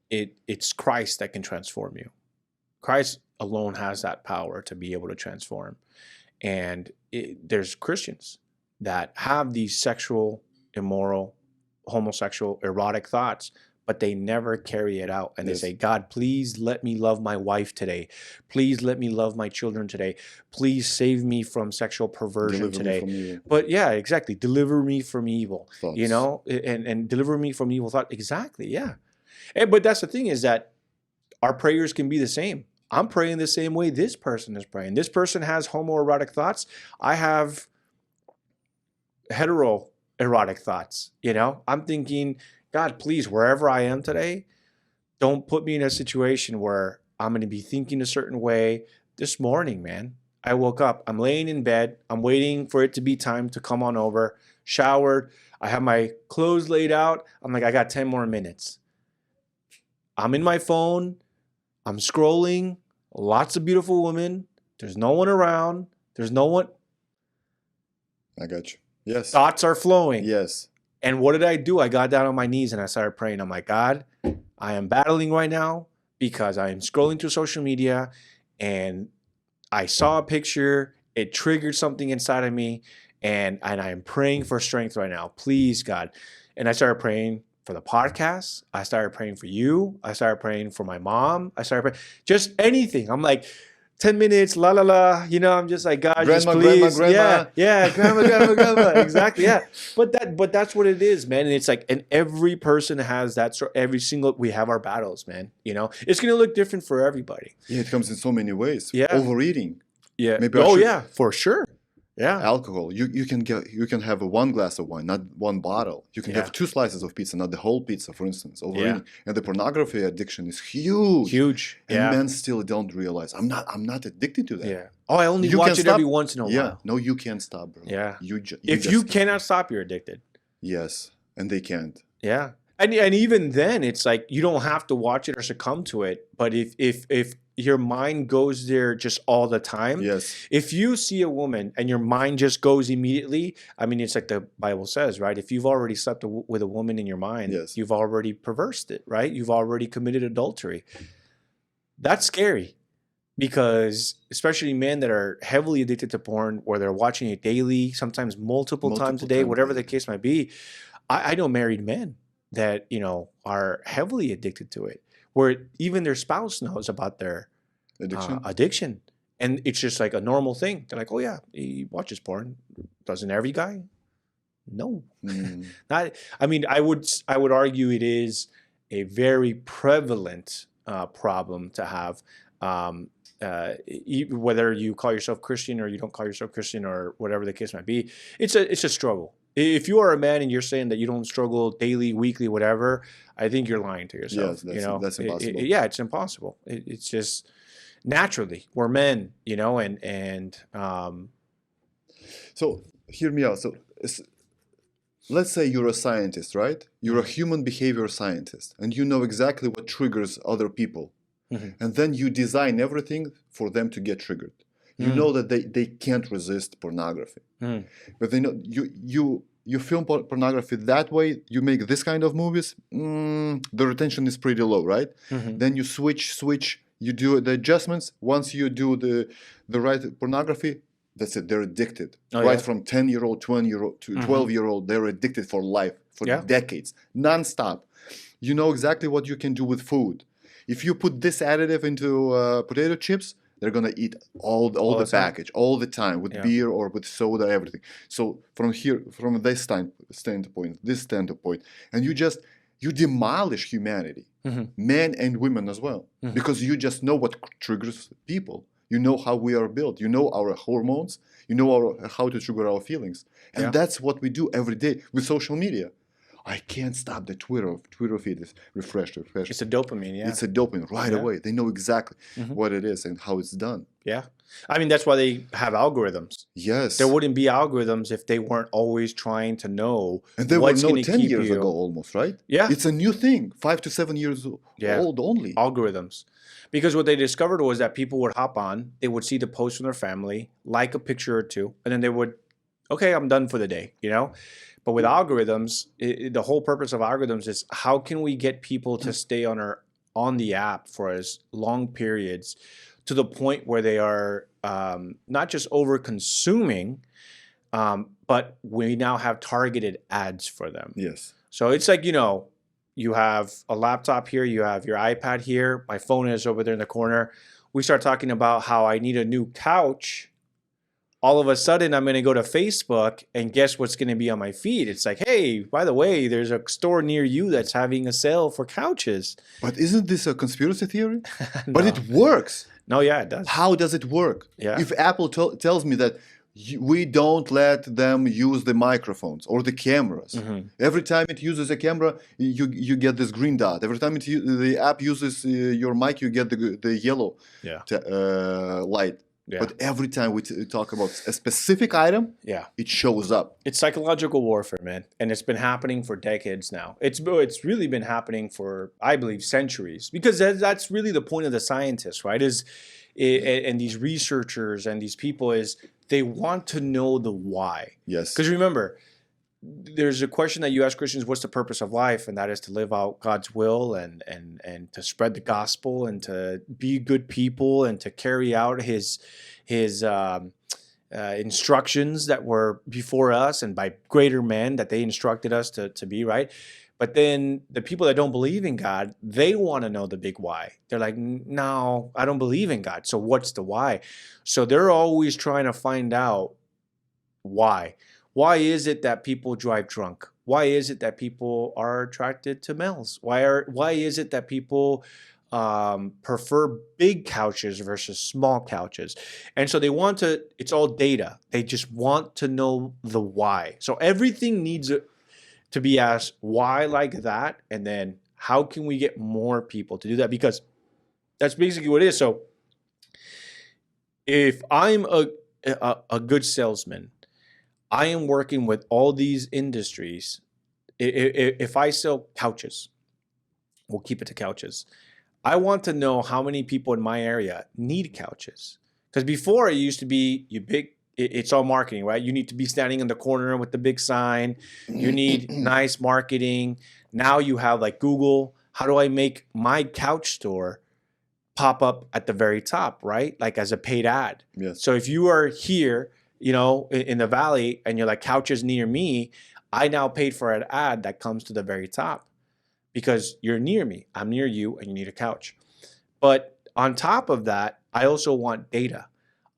it's Christ that can transform you. Christ alone has that power to be able to transform. And there's Christians that have these sexual, immoral, homosexual, erotic thoughts, but they never carry it out. And they say, God, please let me love my wife today. Please let me love my children today. Please save me from sexual perversion today. But yeah, exactly. Deliver me from evil, thoughts. You know, and deliver me from evil thought. Exactly. Yeah. But that's the thing is that our prayers can be the same. I'm praying the same way this person is praying. This person has homoerotic thoughts. I have heteroerotic thoughts. You know, I'm thinking, God, please, wherever I am today, don't put me in a situation where I'm going to be thinking a certain way. This morning, man, I woke up. I'm laying in bed. I'm waiting for it to be time to come on over. Showered. I have my clothes laid out. I'm like, I got 10 more minutes. I'm in my phone. I'm scrolling. Lots of beautiful women. There's no one around. There's no one. I got you. Yes. Thoughts are flowing. Yes. And what did I do? I got down on my knees and I started praying. I'm like, God, I am battling right now because I am scrolling through social media and I saw a picture. It triggered something inside of me. And I am praying for strength right now. Please, God. And I started praying for the podcast. I started praying for you. I started praying for my mom. I started praying just anything. I'm like, 10 minutes, la la la. You know, I'm just like, God, grandma, just please. grandma. Yeah, grandma. Exactly. Yeah. But that's what it is, man. And it's like, and every person has that sort. We have our battles, man. You know, it's gonna look different for everybody. Yeah, it comes in so many ways. Yeah. Overeating. Yeah. Maybe yeah, for sure. Yeah. Alcohol. You can have one glass of wine, not one bottle. You can have 2 slices of pizza, not the whole pizza, for instance. Overeating. And the pornography addiction is huge. Huge. And men still don't realize. I'm not addicted to that. Yeah. Oh, I only watch it every once in a while. Yeah. No, you can't stop, bro. Yeah. If you cannot stop, you're addicted. Yes. And they can't. Yeah. And even then, it's like you don't have to watch it or succumb to it. But if your mind goes there just all the time, if you see a woman and your mind just goes immediately, I mean, it's like the Bible says, right? If you've already slept with a woman in your mind, you've already perversed it, right? You've already committed adultery. That's scary because especially men that are heavily addicted to porn, where they're watching it daily, sometimes multiple times a day, whatever the case might be. I know married men that, you know, are heavily addicted to it, where even their spouse knows about their addiction. And it's just like a normal thing. They're like, oh yeah, he watches porn. Doesn't every guy? No. Not. I mean, I would argue it is a very prevalent problem to have. Whether you call yourself Christian or you don't call yourself Christian or whatever the case might be, it's a struggle. If you are a man and you're saying that you don't struggle daily, weekly, whatever, I think you're lying to yourself. Yes, that's impossible. It's impossible. It's just naturally we're men, you know, and so hear me out. So let's say you're a scientist, right? You're a human behavior scientist, and you know exactly what triggers other people. And then you design everything for them to get triggered. You know that they can't resist pornography. But they know you film pornography that way, you make this kind of movies, the retention is pretty low, right? Then you switch, you do the adjustments. Once you do the right pornography, that's it. They're addicted. From 10-year-old, 20-year-old to 12-year-old, they're addicted for life, for decades, nonstop. You know exactly what you can do with food. If you put this additive into potato chips, they're gonna eat all the package all the time with beer or with soda, everything. So from this standpoint, and you demolish humanity, men and women as well, because you just know what triggers people. You know how we are built. You know our hormones. You know how to trigger our feelings, and that's what we do every day with social media. I can't stop the Twitter feed is refreshed. It's a dopamine, It's a dopamine right away. They know exactly what it is and how it's done. Yeah. I mean, that's why they have algorithms. Yes. There wouldn't be algorithms if they weren't always trying to know and they what's were going to 10 keep years you. ago almost, right? Yeah. It's a new thing, 5 to 7 years old only. Algorithms. Because what they discovered was that people would hop on, they would see the post from their family, like a picture or two, and then they would, okay, I'm done for the day, you know? But with algorithms, the whole purpose of algorithms is how can we get people to stay on the app for as long periods to the point where they are not just over consuming, but we now have targeted ads for them. Yes. So it's like, you have a laptop here, you have your iPad here, my phone is over there in the corner. We start talking about how I need a new couch. All of a sudden, I'm going to go to Facebook, and guess what's going to be on my feed? It's like, hey, by the way, there's a store near you that's having a sale for couches. But isn't this a conspiracy theory? No. But it works. No, yeah, it does. How does it work? Yeah. If Apple tells me that we don't let them use the microphones or the cameras. Every time it uses a camera, you get this green dot. Every time the app uses your mic, you get the yellow light. Yeah. But every time we talk about a specific item, it shows up. It's psychological warfare, man. And it's been happening for decades now. It's really been happening for, I believe, centuries. Because that's really the point of the scientists, right? And these researchers and these people is they want to know the why. Yes. Because remember, there's a question that you ask Christians, what's the purpose of life? And that is to live out God's will and to spread the gospel and to be good people and to carry out his instructions that were before us and by greater men that they instructed us to be, right? But then the people that don't believe in God, they want to know the big why. They're like, no, I don't believe in God. So what's the why? So they're always trying to find out why. Why is it that people drive drunk? Why is it that people are attracted to males? Why is it that people prefer big couches versus small couches? And so they want to, it's all data. They just want to know the why. So everything needs to be asked, why like that? And then how can we get more people to do that? Because that's basically what it is. So if I'm a good salesman, I am working with all these industries. If I sell couches, we'll keep it to couches. I want to know how many people in my area need couches. Because before it used to be it's all marketing, right? You need to be standing in the corner with the big sign. You need nice marketing. Now you have like Google. How do I make my couch store pop up at the very top, right? Like as a paid ad. Yes. So if you are here, in the valley and you're like couches near me, I now paid for an ad that comes to the very top because you're near me. I'm near you and you need a couch. But on top of that, I also want data.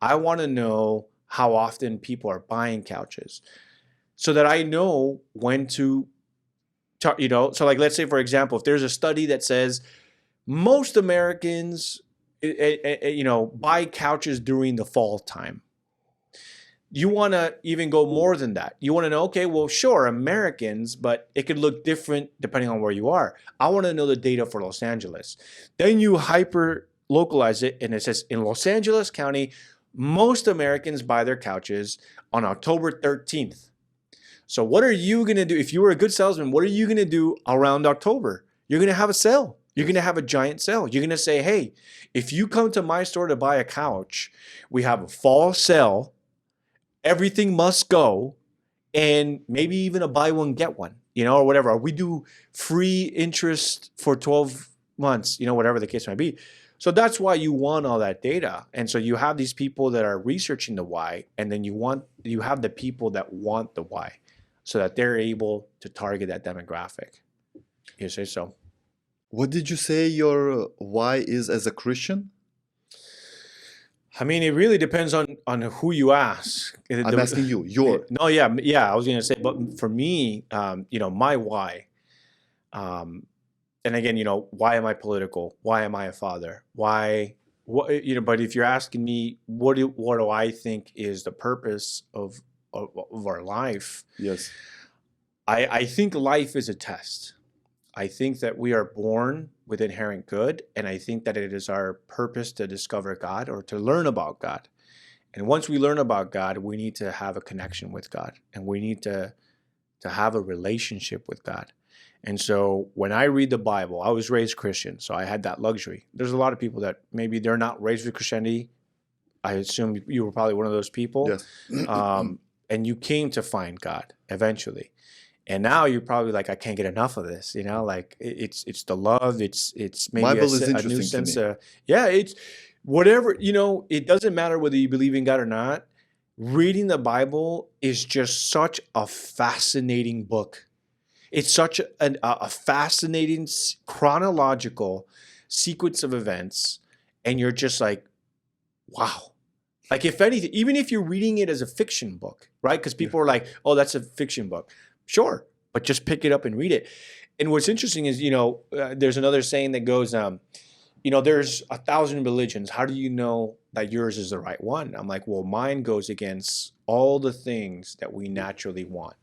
I want to know how often people are buying couches so that I know when to, so like, let's say, for example, if there's a study that says most Americans, buy couches during the fall time. You want to even go more than that. You want to know, okay, well, sure, Americans, but it could look different depending on where you are. I want to know the data for Los Angeles. Then you hyper localize it, and it says in Los Angeles County, most Americans buy their couches on October 13th. So what are you going to do? If you were a good salesman, what are you going to do around October? You're going to have a sale. You're going to have a giant sale. You're going to say, hey, if you come to my store to buy a couch, we have a fall sale. Everything must go. And maybe even a buy one, get one, or whatever. Or we do free interest for 12 months, whatever the case might be. So that's why you want all that data. And so you have these people that are researching the why, and then you have the people that want the why so that they're able to target that demographic. You say so. What did you say your why is as a Christian? I mean, it really depends on who you ask. I'm asking you, your. No, yeah. I was going to say, but for me, my why, and again, why am I political? Why am I a father? Why, but if you're asking me, what do I think is the purpose of our life? Yes. I think life is a test. I think that we are born with inherent good, and I think that it is our purpose to discover God or to learn about God. And once we learn about God, we need to have a connection with God, and we need to have a relationship with God. And so when I read the Bible, I was raised Christian, so I had that luxury. There's a lot of people that maybe they're not raised with Christianity. I assume you were probably one of those people. Yes. And you came to find God eventually. And now you're probably like, I can't get enough of this, like it's the love. It's maybe Bible is a new interesting sense to me. of, it's whatever, it doesn't matter whether you believe in God or not. Reading the Bible is just such a fascinating book. It's such a fascinating chronological sequence of events. And you're just like, wow. Like if anything, even if you're reading it as a fiction book, right? Because people are like, oh, that's a fiction book. Sure, but just pick it up and read it. And what's interesting is, there's another saying that goes, there's 1,000 religions. How do you know that yours is the right one? I'm like, well, mine goes against all the things that we naturally want.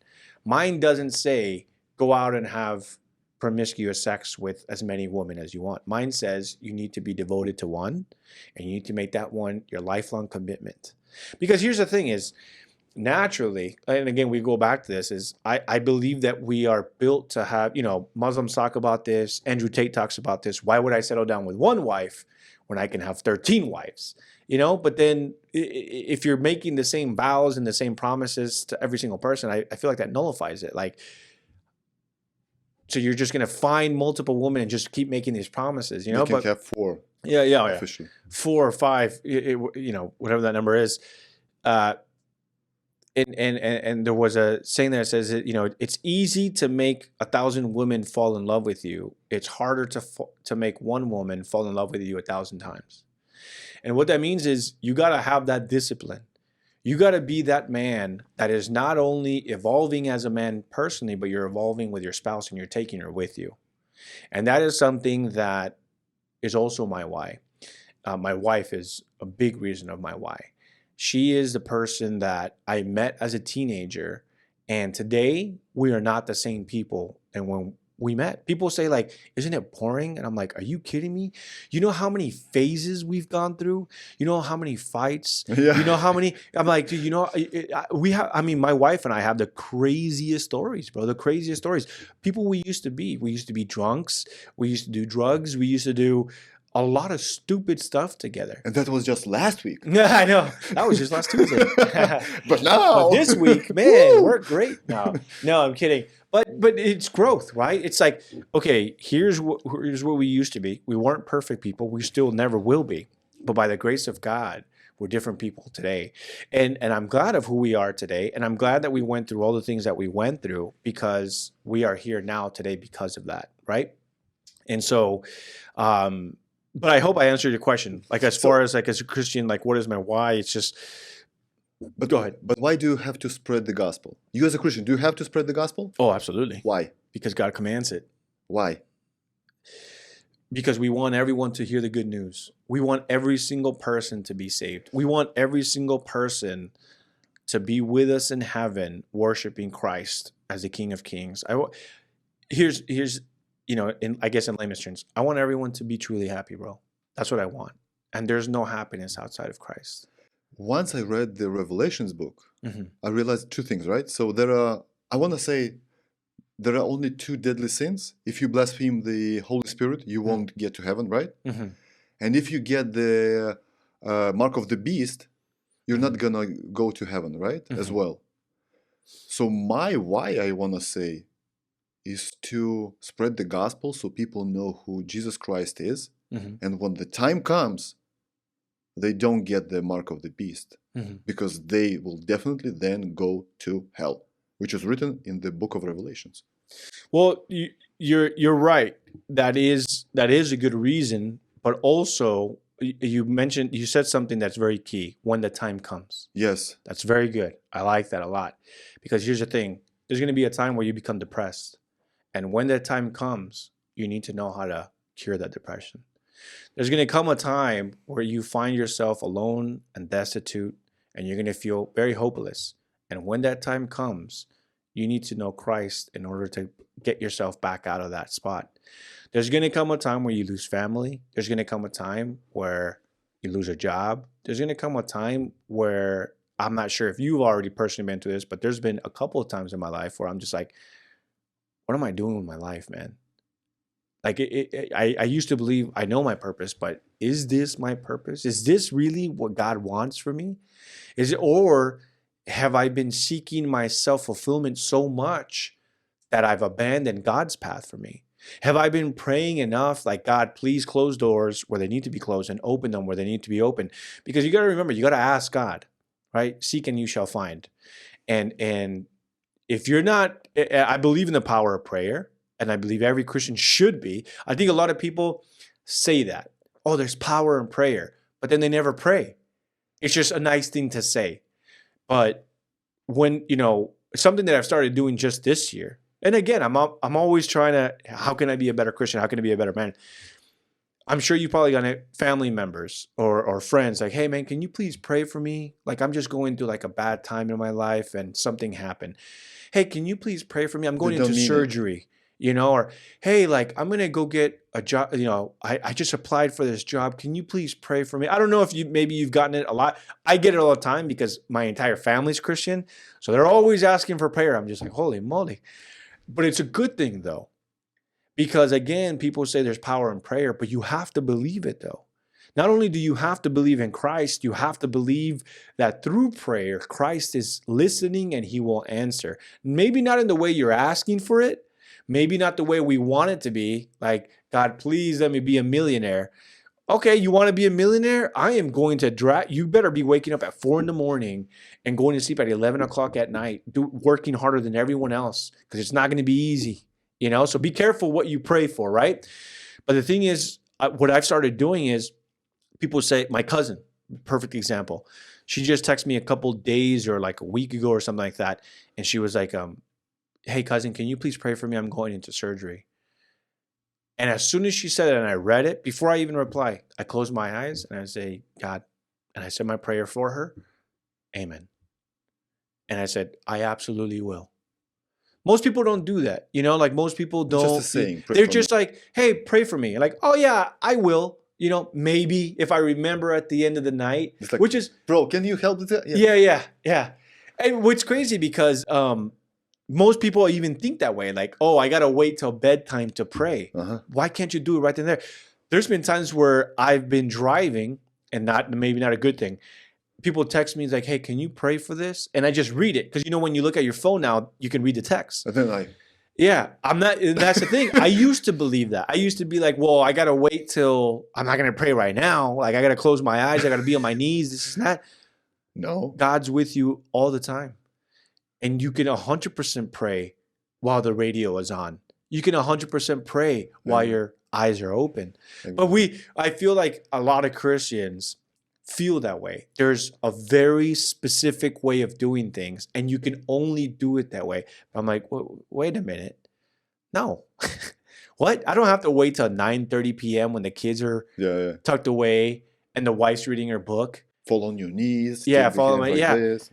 Mine doesn't say go out and have promiscuous sex with as many women as you want. Mine says you need to be devoted to one, and you need to make that one your lifelong commitment. Because here's the thing is, naturally, and again, we go back to this, is I believe that we are built to have, Muslims talk about this, Andrew Tate talks about this. Why would I settle down with one wife when I can have 13 wives? But then if you're making the same vows and the same promises to every single person, I feel like that nullifies it. Like, so you're just going to find multiple women and just keep making these promises, You can have 4. Yeah. Officially. 4 or 5, whatever that number is. And there was a saying that says that, it's easy to make 1,000 women fall in love with you. It's harder to make one woman fall in love with you 1,000 times. And what that means is you got to have that discipline. You got to be that man that is not only evolving as a man personally, but you're evolving with your spouse and you're taking her with you. And that is something that is also my why. My wife is a big reason of my why. She is the person that I met as a teenager, and today we are not the same people than when we met. People say like, isn't it boring? And I'm like, are you kidding me? You know how many phases we've gone through? You know how many fights? Yeah. You know how many? I'm like, dude, my wife and I have the craziest stories, bro. The craziest stories. People we used to be. We used to be drunks. We used to do drugs. We used to do a lot of stupid stuff together. And that was just last week. Yeah, I know. That was just last Tuesday. But now. But this week, man, we're great. No, I'm kidding. But it's growth, right? It's like, okay, here's what we used to be. We weren't perfect people. We still never will be. But by the grace of God, we're different people today. And I'm glad of who we are today. And I'm glad that we went through all the things that we went through, because we are here now today because of that, right? And so, but I hope I answered your question. Like as far as like as a Christian, like what is my why? It's just, but go ahead. But why do you have to spread the gospel? You as a Christian, do you have to spread the gospel? Oh, absolutely. Why? Because God commands it. Why? Because we want everyone to hear the good news. We want every single person to be saved. We want every single person to be with us in heaven, worshiping Christ as the King of Kings. Here's I guess in layman's terms, I want everyone to be truly happy, bro. That's what I want. And there's no happiness outside of Christ. Once I read the Revelations book, I realized 2 things, right? So I want to say there are only two deadly sins. If you blaspheme the Holy Spirit, you won't get to heaven, right? Mm-hmm. And if you get the mark of the beast, you're not gonna go to heaven, right? As well. So my why I want to say is to spread the gospel so people know who Jesus Christ is. And when the time comes, they don't get the mark of the beast, because they will definitely then go to hell, which is written in the book of Revelations. Well, you're right. That is a good reason, but also you said something that's very key. When the time comes. Yes. That's very good. I like that a lot, because here's the thing: there's going to be a time where you become depressed, and when that time comes, you need to know how to cure that depression. There's going to come a time where you find yourself alone and destitute, and you're going to feel very hopeless. And when that time comes, you need to know Christ in order to get yourself back out of that spot. There's going to come a time where you lose family. There's going to come a time where you lose a job. There's going to come a time where, I'm not sure if you've already personally been through this, but there's been a couple of times in my life where I'm just like, what am I doing with my life, man? Like I used to believe I know my purpose, but is this my purpose? Is this really what God wants for me? Is it, or have I been seeking my self-fulfillment so much that I've abandoned God's path for me? Have I been praying enough, like, God, please close doors where they need to be closed and open them where they need to be open? Because you got to remember, you got to ask God, right? Seek and you shall find. And if you're not, I believe in the power of prayer. And I believe every Christian should be. I think a lot of people say that. Oh, there's power in prayer. But then they never pray. It's just a nice thing to say. But when, something that I've started doing just this year. And again, I'm always trying to, how can I be a better Christian? How can I be a better man? I'm sure you've probably got family members or friends like, hey, man, can you please pray for me? Like, I'm just going through like a bad time in my life and something happened. Hey, can you please pray for me? I'm going into surgery. Or, hey, like, I'm going to go get a job. I just applied for this job. Can you please pray for me? I don't know if maybe you've gotten it a lot. I get it all the time because my entire family's Christian. So they're always asking for prayer. I'm just like, holy moly. But it's a good thing, though, because, again, people say there's power in prayer, but you have to believe it, though. Not only do you have to believe in Christ, you have to believe that through prayer, Christ is listening and he will answer. Maybe not in the way you're asking for it. Maybe not the way we want it to be, like, God, please let me be a millionaire. Okay, you want to be a millionaire? I am going to you better be waking up at 4 a.m. and going to sleep at 11 o'clock at night, working harder than everyone else, because it's not going to be easy, So be careful what you pray for, right? But the thing is, what I've started doing is, people say, my cousin, perfect example. She just texted me a couple days or like a week ago or something like that. And she was like, hey, cousin, can you please pray for me? I'm going into surgery. And as soon as she said it and I read it, before I even reply, I closed my eyes and I say, God, and I said my prayer for her. Amen. And I said, I absolutely will. Most people don't do that. Like, most people don't. Just a saying. They're just like, hey, pray for me. Like, oh yeah, I will. Maybe if I remember at the end of the night, it's like, which is, bro, can you help with that? Yeah. And what's crazy because, most people even think that way, like, oh, I got to wait till bedtime to pray. Why can't you do it right then and there? There's been times where I've been driving, and maybe not a good thing. People text me, like, hey, can you pray for this? And I just read it. Because, when you look at your phone now, you can read the text. And then yeah, I'm not, and that's the thing. I used to believe that. I used to be like, well, I got to wait till, I'm not going to pray right now. Like, I got to close my eyes. I got to be on my knees. This is not. No. God's with you all the time. And you can 100% pray while the radio is on. You can 100% pray while your eyes are open. But I feel like a lot of Christians feel that way. There's a very specific way of doing things, and you can only do it that way. I'm like, wait a minute. No. What? I don't have to wait till 9:30 p.m. when the kids are tucked away and the wife's reading her book. Fall on your knees. Yeah, fall on my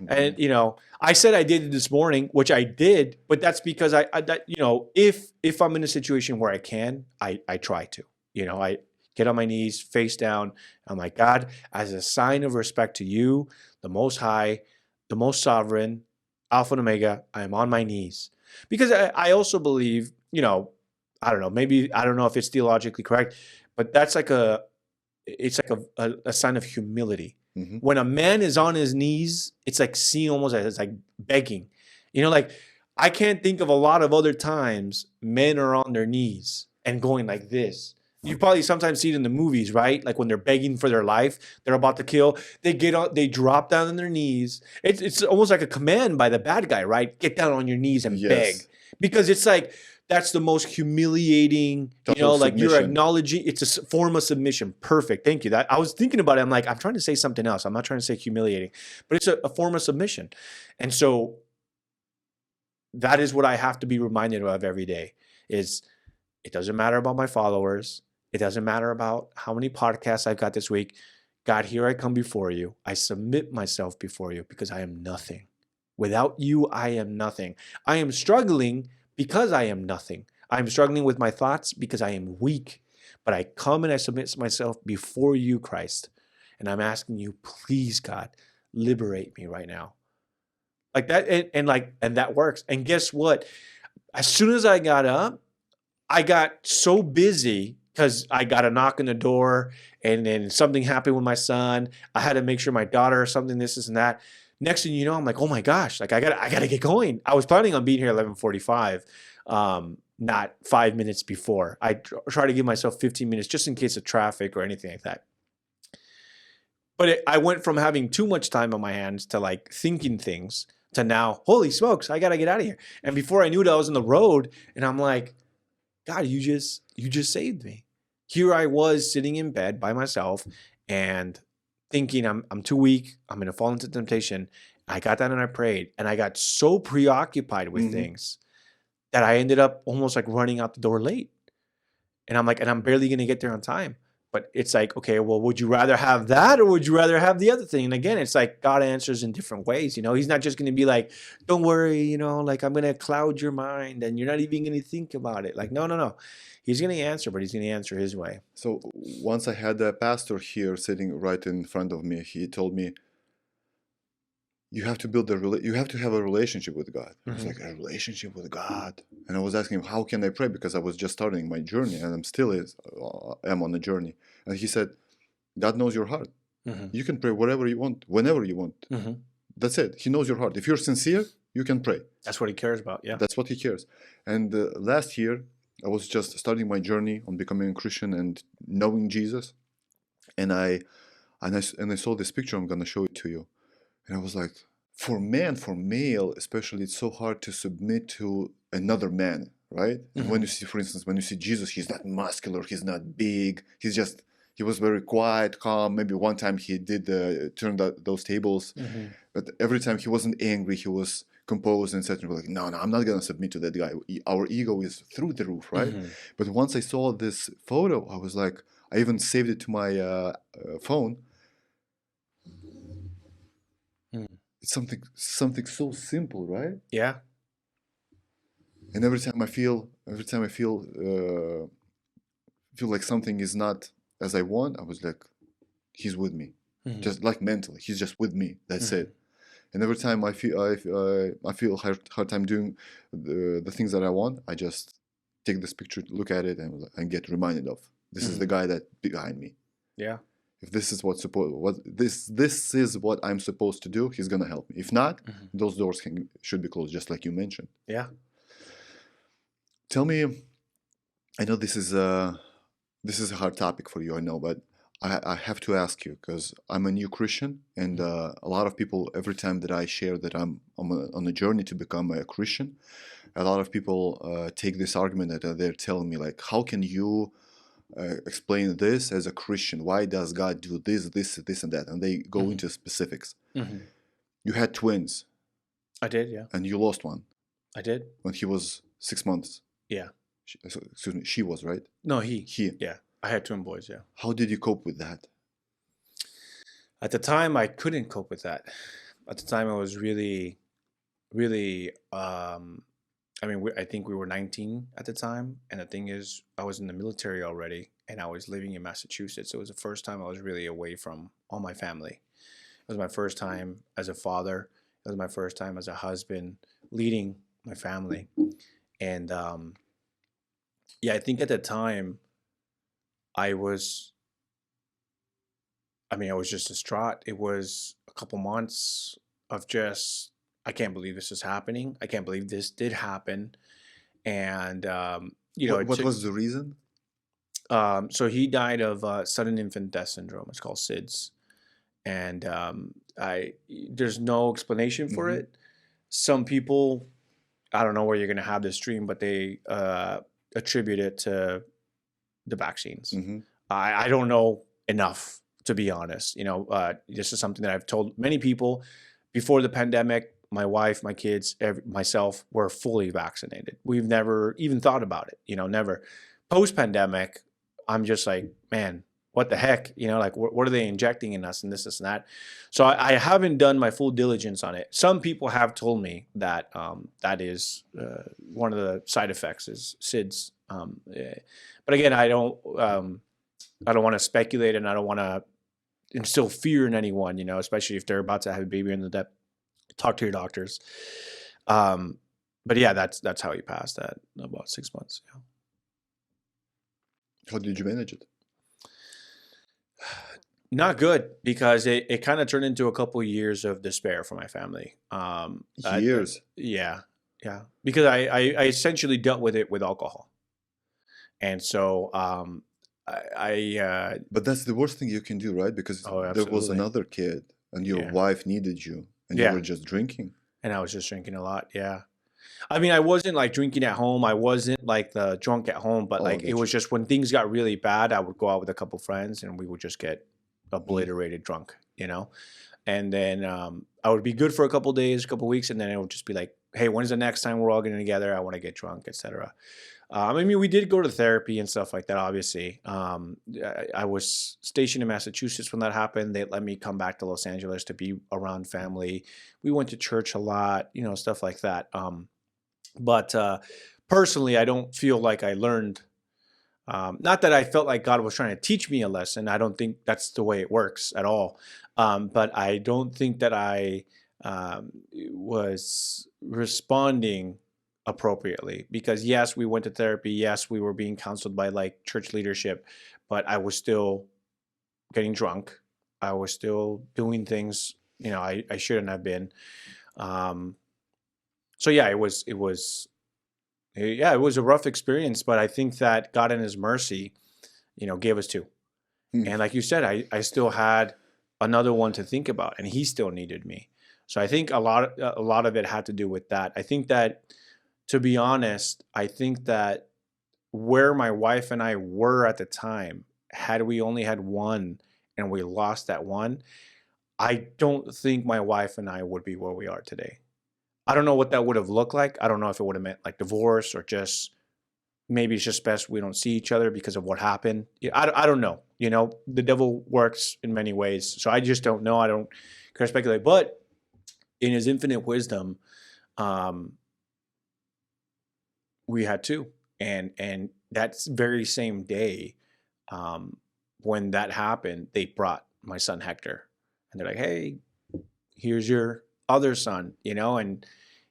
And I said I did it this morning, which I did, but that's because if I'm in a situation where I can, I try to. I get on my knees, face down. I'm like, God, as a sign of respect to you, the Most High, the Most Sovereign, Alpha and Omega. I am on my knees. Because I also believe, you know, I don't know, maybe, I don't know if it's theologically correct, but that's like it's like a sign of humility. Mm-hmm. When a man is on his knees, it's like seen almost as like begging. You know, like I can't think of a lot of other times men are on their knees and going like this. You probably sometimes see it in the movies, right? Like when they're begging for their life, they're about to kill. They get on, they drop down on their knees. It's almost like a command by the bad guy, right? Get down on your knees and beg, because it's like that's the most humiliating. You know, like you're acknowledging. It's a form of submission. Perfect. Thank you. That I was thinking about it. I'm like, I'm trying to say something else. I'm not trying to say humiliating, but it's a form of submission, and so that is what I have to be reminded of every day. Is it doesn't matter about my followers. It doesn't matter about how many podcasts I've got this week. God, here I come before you. I submit myself before you because I am nothing. Without you, I am nothing. I am struggling because I am nothing. I am struggling with my thoughts because I am weak. But I come and I submit myself before you, Christ. And I'm asking you, please, God, liberate me right now. Like that, and that works. And guess what? As soon as I got up, I got so busy because I got a knock on the door and then something happened with my son. I had to make sure my daughter or something, this and that. Next thing you know, I'm like, oh my gosh, like I gotta get going. I was planning on being here at 11:45, not 5 minutes before. I try to give myself 15 minutes just in case of traffic or anything like that. But I went from having too much time on my hands to like thinking things to now, holy smokes, I gotta get out of here. And before I knew it, I was on the road and I'm like, God, you just saved me. Here I was sitting in bed by myself and thinking I'm too weak. I'm going to fall into temptation. I got down and I prayed and I got so preoccupied with things that I ended up almost like running out the door late. And I'm like, and I'm barely going to get there on time. But it's like, okay, well, would you rather have that or would you rather have the other thing? And again, it's like God answers in different ways. You know, he's not just going to be like, don't worry, you know, like I'm going to cloud your mind and you're not even going to think about it. Like, no. He's going to answer, but he's going to answer his way. So once I had a pastor here sitting right in front of me, he told me, you have to build you have to have a relationship with God. I was like, a relationship with God? And I was asking him, how can I pray? Because I was just starting my journey and I'm still am on a journey. And he said, God knows your heart. You can pray whatever you want, whenever you want. That's it. He knows your heart. If you're sincere, you can pray. That's what he cares about. Yeah. That's what he cares. And last year, I was just starting my journey on becoming a Christian and knowing Jesus. And I saw this picture. I'm going to show it to you. And I was like, for male, especially, it's so hard to submit to another man, right? And when you see, for instance, when you see Jesus, he's not muscular, he's not big, he was very quiet, calm. Maybe one time he did turn those tables, but every time he wasn't angry, he was composed and said, like, no, I'm not going to submit to that guy. Our ego is through the roof, right? But once I saw this photo, I was like, I even saved it to my phone. It's something so simple, right? Yeah. And every time I feel like something is not as I want, I was like, he's with me, just like mentally, he's just with me. That's it. And every time I feel hard time doing the things that I want, I just take this picture, look at it, and get reminded of this is the guy that behind me. Yeah. If this is this is what I'm supposed to do, he's gonna help me. If not, those doors should be closed, just like you mentioned. Yeah. Tell me, I know this is a hard topic for you, I know, but I have to ask you because I'm a new Christian, and a lot of people, every time that I share that I'm on a journey to become a Christian, a lot of people take this argument that they're telling me, like, how can you explain this as a Christian? Why does God do this, and that? And they go into specifics. You had twins. I did, yeah. And you lost one. I did. When he was 6 months. Yeah. Excuse me, she was, right? No, he. He. Yeah. I had twin boys, yeah. How did you cope with that? At the time, I couldn't cope with that. At the time, I was really, I think we were 19 at the time. And the thing is, I was in the military already and I was living in Massachusetts. It was the first time I was really away from all my family. It was my first time as a father. It was my first time as a husband leading my family. And yeah, I think at the time I was, I was just distraught. It was a couple months of just, I can't believe this is happening. I can't believe this did happen. And, it What took, was the reason? so he died of sudden infant death syndrome. It's called SIDS. And there's no explanation for Hmm. it. Some people, I don't know where you're going to have this dream, but they attribute it to the vaccines. Hmm. I don't know enough, to be honest. This is something that I've told many people. Before the pandemic, my wife, my kids, myself were fully vaccinated. We've never even thought about it, never. Post-pandemic, I'm just like, man, what the heck? Like, what are they injecting in us and this and that? So I haven't done my full diligence on it. Some people have told me that that is one of the side effects is SIDS. But again, I don't want to speculate, and I don't want to instill fear in anyone, especially if they're about to have a baby in the depth. Talk to your doctors. But yeah, that's how he passed at about 6 months. Yeah. How did you manage it? Not good, because it kind of turned into a couple of years of despair for my family. Years. Yeah, yeah, because I essentially dealt with it with alcohol, and so But that's the worst thing you can do, right? Because oh, there was absolutely, another kid and your yeah, wife needed you and you yeah, were just drinking. and I was just drinking a lot. Yeah, I wasn't like drinking at home. I wasn't like the drunk at home, but Oh, I like it got you. was just when things got really bad, I would go out with a couple friends and we would just get Mm. obliterated drunk, and then I would be good for a couple days, a couple weeks, and then it would just be like, hey, when's the next time we're all getting together? I want to get drunk, etc. We did go to therapy and stuff like that, obviously. I was stationed in Massachusetts when that happened. They let me come back to Los Angeles to be around family. We went to church a lot, stuff like that. But personally, I don't feel like I learned. Not that I felt like God was trying to teach me a lesson. I don't think that's the way it works at all. But I don't think that I was responding appropriately, because yes, we went to therapy. Yes, we were being counseled by like church leadership, but I was still getting drunk. I was still doing things, I shouldn't have been. Um, so yeah, it was a rough experience, but I think that God in his mercy, gave us two. Mm. And like you said, I still had another one to think about, and he still needed me. So I think a lot of it had to do with that. I think that, to be honest, I think that where my wife and I were at the time, had we only had one and we lost that one, I don't think my wife and I would be where we are today. I don't know what that would have looked like. I don't know if it would have meant like divorce, or just maybe it's just best we don't see each other because of what happened. Yeah, I don't know. The devil works in many ways. So I just don't know. I don't care to speculate. But in his infinite wisdom, um, we had two. And that very same day, um, when that happened, they brought my son Hector. And they're like, hey, here's your other son, and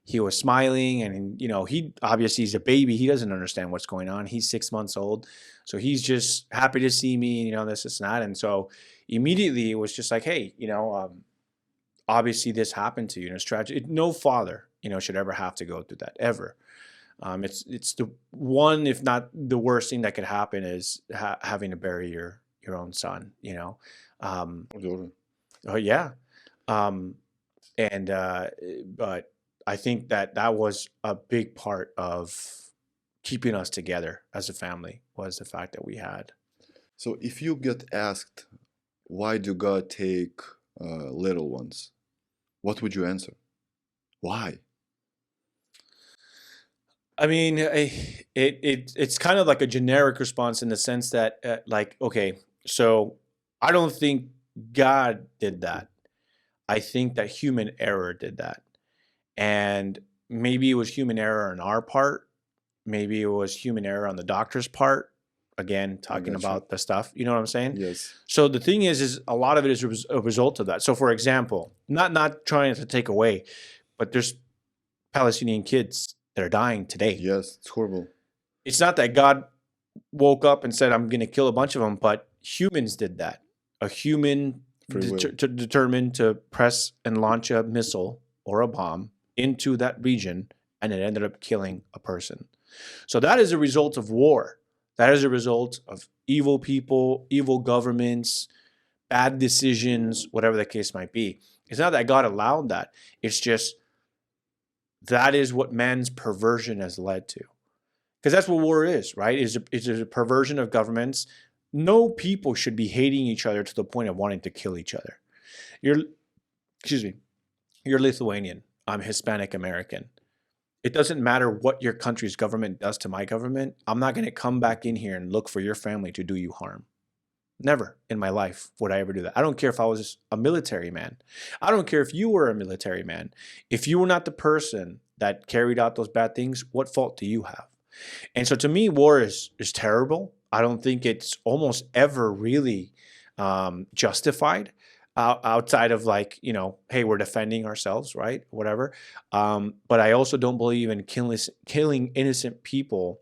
he was smiling, and he obviously, he's a baby, he doesn't understand what's going on, he's 6 months old, so he's just happy to see me, this and that. And so immediately it was just like, hey, obviously this happened to you, and it's tragic. No father should ever have to go through that, ever. It's the one, if not the worst thing that could happen, is having to bury your own son. Or daughter. Oh yeah. um, and but I think that was a big part of keeping us together as a family, was the fact that we had. So if you get asked, why do God take little ones? What would you answer? Why? It's kind of like a generic response, in the sense that like, okay, so I don't think God did that. I think that human error did that. And maybe it was human error on our part. Maybe it was human error on the doctor's part. again, talking gotcha. about the stuff. You know what I'm saying? Yes. So the thing is a lot of it is a result of that. So for example, not trying to take away, but there's Palestinian kids that are dying today. Yes, it's horrible. It's not that God woke up and said, I'm going to kill a bunch of them, but humans did that. A human determined to press and launch a missile or a bomb into that region, and it ended up killing a person. So that is a result of war. That is a result of evil people, evil governments, bad decisions, whatever the case might be. It's not that God allowed that. It's just that is what man's perversion has led to. Because that's what war is, right? It's a perversion of governments. No people should be hating each other to the point of wanting to kill each other. You're Lithuanian. I'm Hispanic American. It doesn't matter what your country's government does to my government. I'm not going to come back in here and look for your family to do you harm. Never in my life would I ever do that. I don't care if I was a military man. I don't care if you were a military man. If you were not the person that carried out those bad things, what fault do you have? And so to me, war is terrible. I don't think it's almost ever really justified outside of like, you know, hey, we're defending ourselves, right? Whatever. But I also don't believe in killing innocent people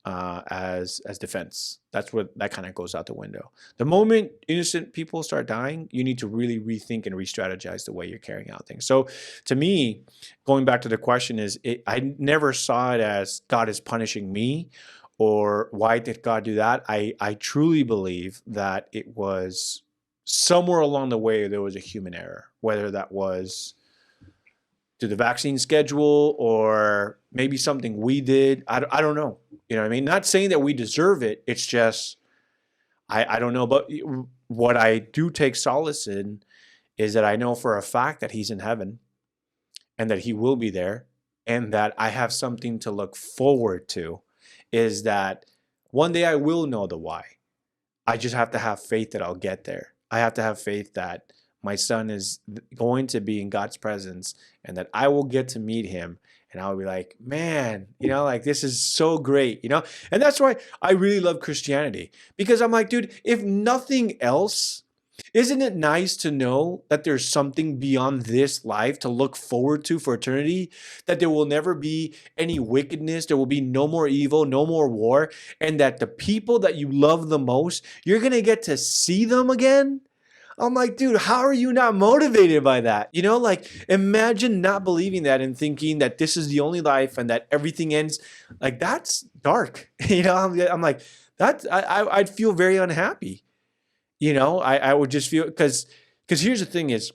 as defense. That's what that kind of goes out the window. The moment innocent people start dying, you need to really rethink and re-strategize the way you're carrying out things. So to me, going back to the question is, I never saw it as God is punishing me or why did God do that? I truly believe that it was somewhere along the way there was a human error, whether that was to the vaccine schedule or maybe something we did. I don't know. You know what I mean? Not saying that we deserve it. It's just, I don't know. But what I do take solace in is that I know for a fact that he's in heaven and that he will be there and that I have something to look forward to, is that one day I will know the why. I just have to have faith that I'll get there. I have to have faith that my son is going to be in God's presence and that I will get to meet him and I'll be like, man, you know, like this is so great, you know? And that's why I really love Christianity, because I'm like, dude, if nothing else, isn't it nice to know that there's something beyond this life to look forward to for eternity, that there will never be any wickedness, there will be no more evil, no more war, and that the people that you love the most, you're going to get to see them again? I'm like, dude, how are you not motivated by that? You know, like imagine not believing that and thinking that this is the only life and that everything ends. Like that's dark. You know, I'm like, I'd feel very unhappy. You know, I would just feel, because here's the thing is,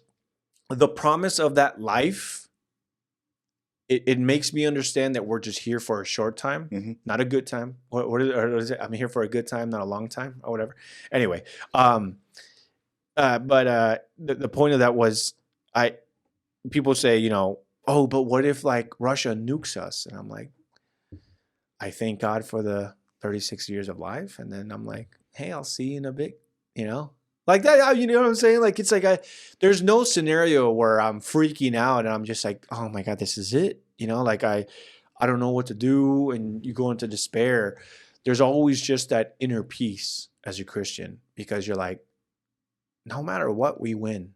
the promise of that life, it makes me understand that we're just here for a short time, not a good time. What is it? I'm here for a good time, not a long time or whatever. Anyway, but the point of that was, people say, you know, oh, but what if like Russia nukes us? And I'm like, I thank God for the 36 years of life. And then I'm like, hey, I'll see you in a bit, you know, like that. You know what I'm saying? Like, it's like, there's no scenario where I'm freaking out and I'm just like, oh my God, this is it. You know, like I don't know what to do. And you go into despair. There's always just that inner peace as a Christian, because you're like, no matter what, we win.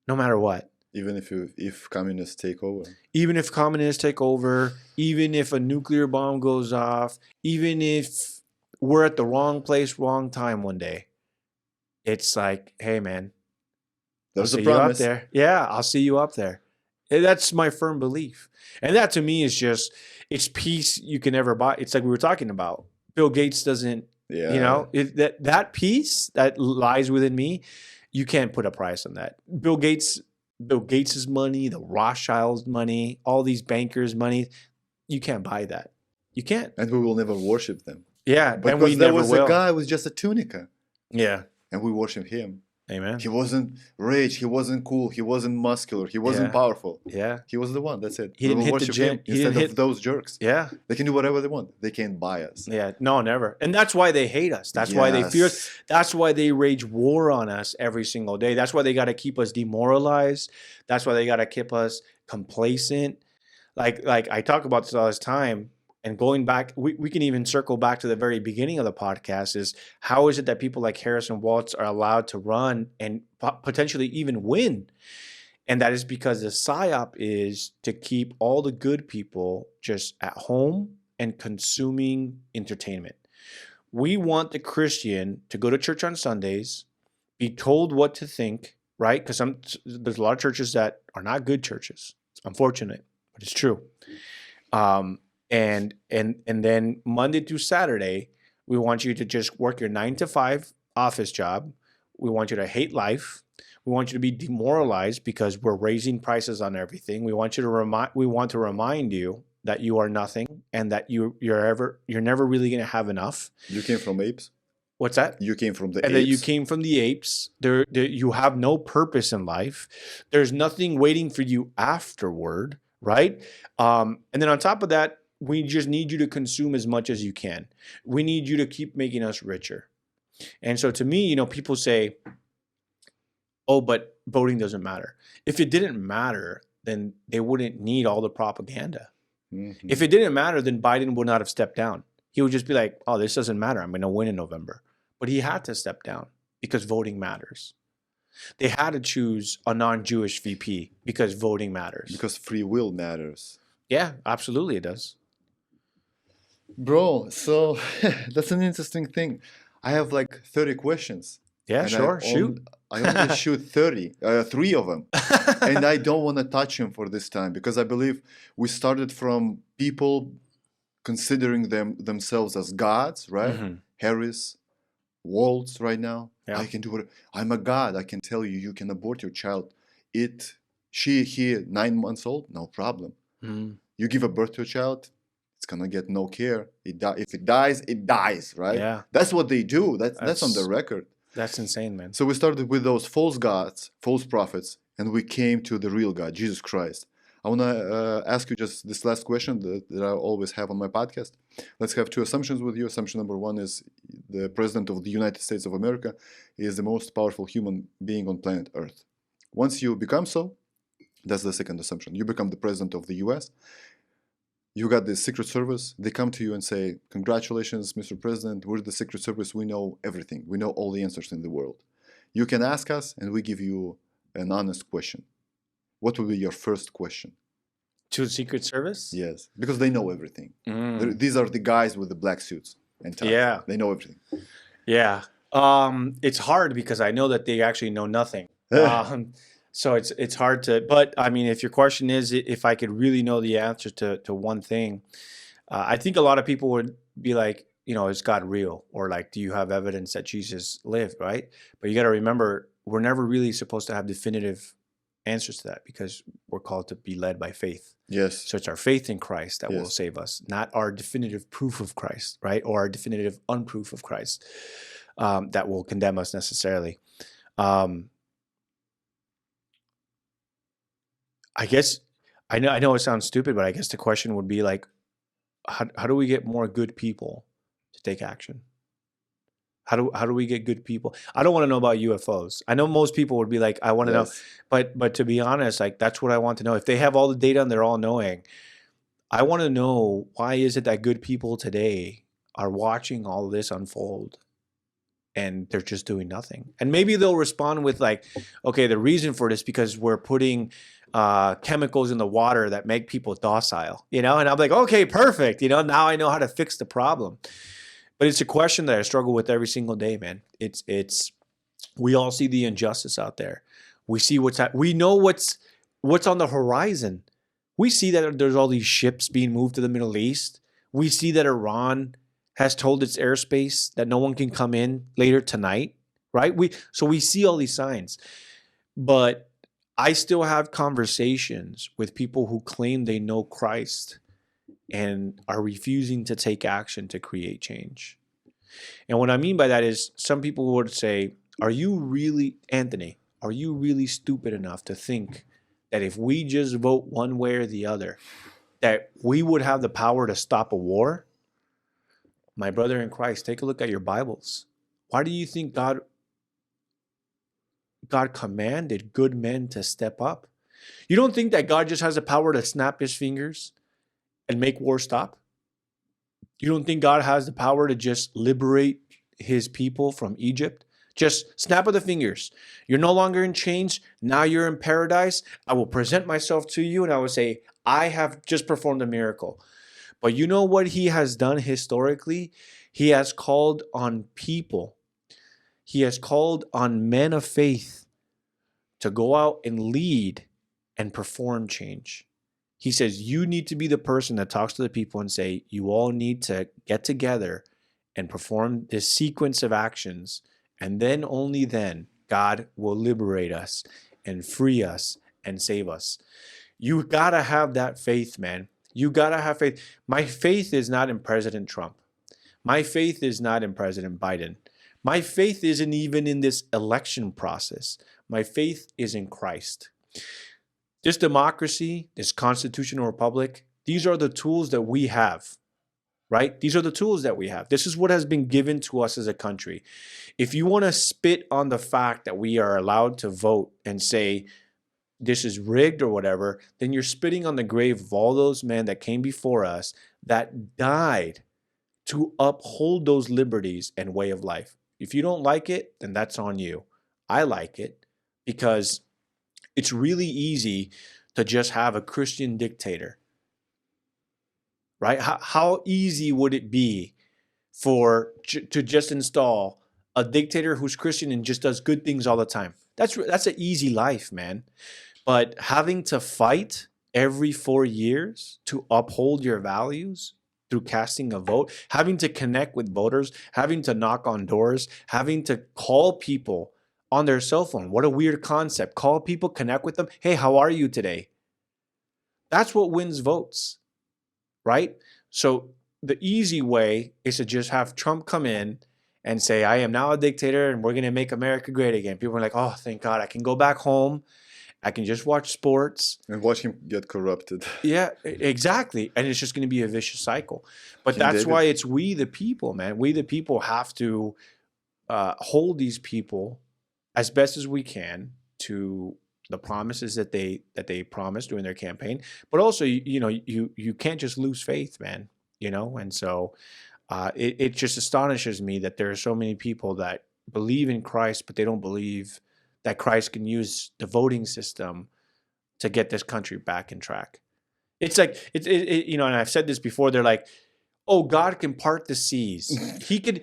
No matter what. Even if communists take over. Even if communists take over, even if a nuclear bomb goes off, even if we're at the wrong place, wrong time one day, it's like, hey, man, There's I'll a see you promise. up there. Yeah, I'll see you up there. And that's my firm belief. And that to me is just, it's peace you can never buy. It's like we were talking about. Bill Gates doesn't, Yeah. you know, that peace that lies within me, you can't put a price on that. Bill Gates's money, the Rothschilds' money, all these bankers' money, you can't buy that. You can't. And we will never worship them. Yeah, Because and we there never was will. a guy with just a tunica. Yeah. And we worship him. Amen. He wasn't rich. He wasn't cool. He wasn't muscular. He wasn't powerful. Yeah. He was the one. That's it. He We didn't will hit the worship gym. him He instead didn't of hit- those jerks. Yeah. They can do whatever they want. They can't buy us. Yeah. No, never. And that's why they hate us. That's why they fear us. That's why they rage war on us every single day. That's why they got to keep us demoralized. That's why they got to keep us complacent. Like I talk about this all this time. And going back, we can even circle back to the very beginning of the podcast, is how is it that people like Harris and Walz are allowed to run and potentially even win? And that is because the psyop is to keep all the good people just at home and consuming entertainment. We want the Christian to go to church on Sundays, be told what to think, right? Because there's a lot of churches that are not good churches. It's unfortunate, but it's true. And then Monday through Saturday, we want you to just work your 9 to 5 office job. We want you to hate life. We want you to be demoralized because we're raising prices on everything. We want to remind you that you are nothing and that you're never really going to have enough. You came from apes? What's that? You came from the apes? And that you came from the apes. You have no purpose in life. There's nothing waiting for you afterward, right? And then on top of that, we just need you to consume as much as you can. We need you to keep making us richer. And so to me, people say, oh, but voting doesn't matter. If it didn't matter, then they wouldn't need all the propaganda. Mm-hmm. If it didn't matter, then Biden would not have stepped down. He would just be like, oh, this doesn't matter. I'm going to win in November. But he had to step down because voting matters. They had to choose a non-Jewish VP because voting matters. Because free will matters. Yeah, absolutely it does. Bro, so that's an interesting thing. I have like 30 questions. Yeah, sure. Shoot. I only shoot 3 of them. And I don't want to touch him for this time because I believe we started from people considering themselves as gods, right? Mm-hmm. Harris, Walz right now. Yeah. I can do it. I'm a god. I can tell you, you can abort your child. He 9 months old, no problem. Mm. You give a birth to a child, it's gonna get no care. If it dies, it dies, right? Yeah. That's what they do. That's on the record. That's insane, man. So we started with those false gods, false prophets, and we came to the real God, Jesus Christ. I want to ask you just this last question that I always have on my podcast. Let's have 2 assumptions with you. Assumption number 1 is the President of the United States of America is the most powerful human being on planet Earth. Once you become so, that's the second assumption. You become the President of the US. You got the Secret Service. They come to you and say, congratulations, Mr. President. We're the Secret Service. We know everything. We know all the answers in the world. You can ask us, and we give you an honest question. What will be your first question? To the Secret Service? Yes, because they know everything. Mm. These are the guys with the black suits and ties. Yeah. They know everything. Yeah. It's hard because I know that they actually know nothing. So it's hard to, but I mean, if your question is if I could really know the answer to one thing, I think a lot of people would be like, is God real? Or like, do you have evidence that Jesus lived, right? But you got to remember, we're never really supposed to have definitive answers to that because we're called to be led by faith. Yes. So it's our faith in Christ that will save us, not our definitive proof of Christ, right? Or our definitive unproof of Christ that will condemn us necessarily. I guess I know it sounds stupid, but I guess the question would be like, how do we get more good people to take action? How do we get good people? I don't want to know about UFOs. I know most people would be like, I want to know, but to be honest, like that's what I want to know. If they have all the data and they're all knowing, I want to know why is it that good people today are watching all of this unfold and they're just doing nothing. And maybe they'll respond with like, okay, the reason for this because we're putting chemicals in the water that make people docile, and I'm like, okay, perfect. Now I know how to fix the problem. But it's a question that I struggle with every single day, man. We all see the injustice out there. We see we know what's on the horizon. We see that there's all these ships being moved to the Middle East. We see that Iran has told its airspace that no one can come in later tonight, right? So we see all these signs. But I still have conversations with people who claim they know Christ and are refusing to take action to create change. And what I mean by that is some people would say, Anthony, are you really stupid enough to think that if we just vote one way or the other, that we would have the power to stop a war? My brother in Christ, take a look at your Bibles. Why do you think God commanded good men to step up? You don't think that God just has the power to snap his fingers and make war stop? You don't think God has the power to just liberate his people from Egypt? Just snap of the fingers. You're no longer in chains. Now you're in paradise. I will present myself to you and I will say, I have just performed a miracle. But you know what he has done historically? He has called on people. He has called on men of faith to go out and lead and perform change. He says, you need to be the person that talks to the people and say, you all need to get together and perform this sequence of actions. And then only then God will liberate us and free us and save us. You gotta have that faith, man. You gotta have faith. My faith is not in President Trump. My faith is not in President Biden. My faith isn't even in this election process. My faith is in Christ. This democracy, this constitutional republic, these are the tools that we have, right? These are the tools that we have. This is what has been given to us as a country. If you want to spit on the fact that we are allowed to vote and say this is rigged or whatever, then you're spitting on the grave of all those men that came before us that died to uphold those liberties and way of life. If you don't like it, then that's on you. I like it because it's really easy to just have a Christian dictator, right? How easy would it be to just install a dictator who's Christian and just does good things all the time? That's an easy life, man. But having to fight every 4 years to uphold your values through casting a vote, having to connect with voters, having to knock on doors, having to call people on their cell phone. What a weird concept. Call people, connect with them. Hey, how are you today? That's what wins votes, right? So the easy way is to just have Trump come in and say, I am now a dictator and we're going to make America great again. People are like, oh, thank God, I can go back home. I can just watch sports. And watch him get corrupted. Yeah, exactly. And it's just going to be a vicious cycle. But that's why it's we the people, man. We the people have to hold these people as best as we can to the promises that they promised during their campaign. But also, you can't just lose faith, man. And so it just astonishes me that there are so many people that believe in Christ, but they don't believe that Christ can use the voting system to get this country back in track. It's like, and I've said this before, they're like, oh, God can part the seas. He could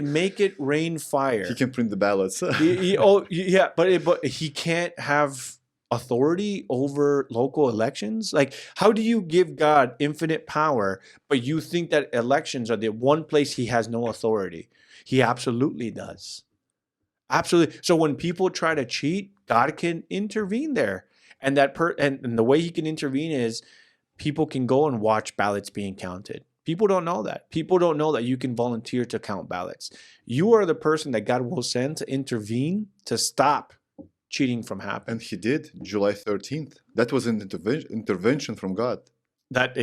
make it rain fire. He can print the ballots. Yeah, but he can't have authority over local elections. Like, how do you give God infinite power, but you think that elections are the one place he has no authority? He absolutely does. Absolutely. So when people try to cheat, God can intervene there. And and the way he can intervene is people can go and watch ballots being counted. People don't know that. People don't know that you can volunteer to count ballots. You are the person that God will send to intervene to stop cheating from happening. And he did, July 13th. That was an intervention from God. But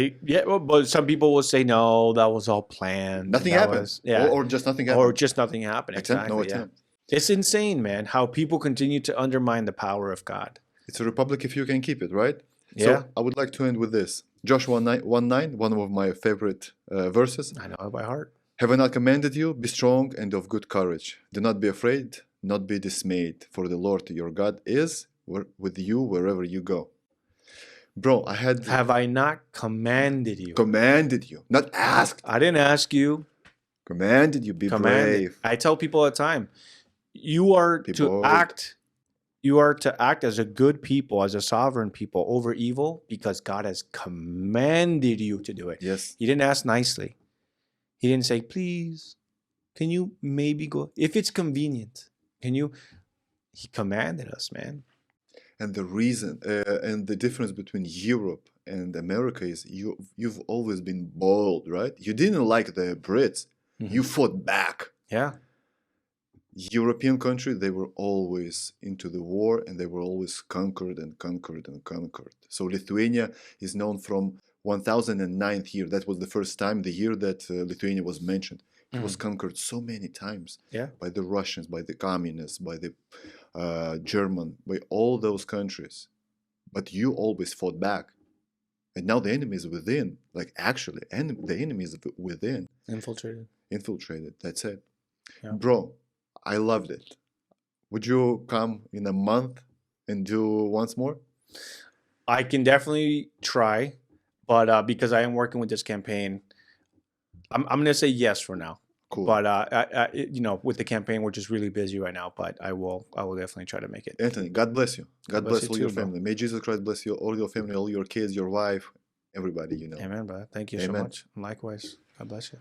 some people will say, no, that was all planned. Nothing happened. Or just nothing happened. Or just nothing happened. No attempt. It's insane, man, how people continue to undermine the power of God. It's a republic if you can keep it, right? Yeah. So I would like to end with this. Joshua 1:9, one of my favorite verses. I know it by heart. Have I not commanded you? Be strong and of good courage. Do not be afraid, not be dismayed, for the Lord your God is with you wherever you go. Bro, Have I not commanded you? Commanded you, not asked. I didn't ask you. Commanded you, be brave. I tell people all the time, you are to act as a good people, as a sovereign people over evil because God has commanded you to do it. Yes. He didn't ask nicely. He didn't say, please, can you maybe go? If it's convenient, he commanded us, man. And the reason and the difference between Europe and America is you've always been bold, right? You didn't like the Brits. Mm-hmm. You fought back. Yeah. European countries, they were always into the war and they were always conquered and conquered and conquered. So Lithuania is known from 1009th year. That was the first time, the year that Lithuania was mentioned. It was conquered so many times by the Russians, by the communists, by the German, by all those countries. But you always fought back. And now the enemy is within. Like actually, the enemy is within. Infiltrated. That's it. Yeah. Bro, I loved it. Would you come in a month and do once more? I can definitely try, but because I am working with this campaign, I'm going to say yes for now. Cool. But you know, with the campaign, we're just really busy right now. But I will definitely try to make it. Anthony, God bless you. God bless you all too, your bro. family. May Jesus Christ bless you, all your family, all your kids, your wife, everybody you know. Amen, brother. Thank you so Amen. much. Likewise. God bless you.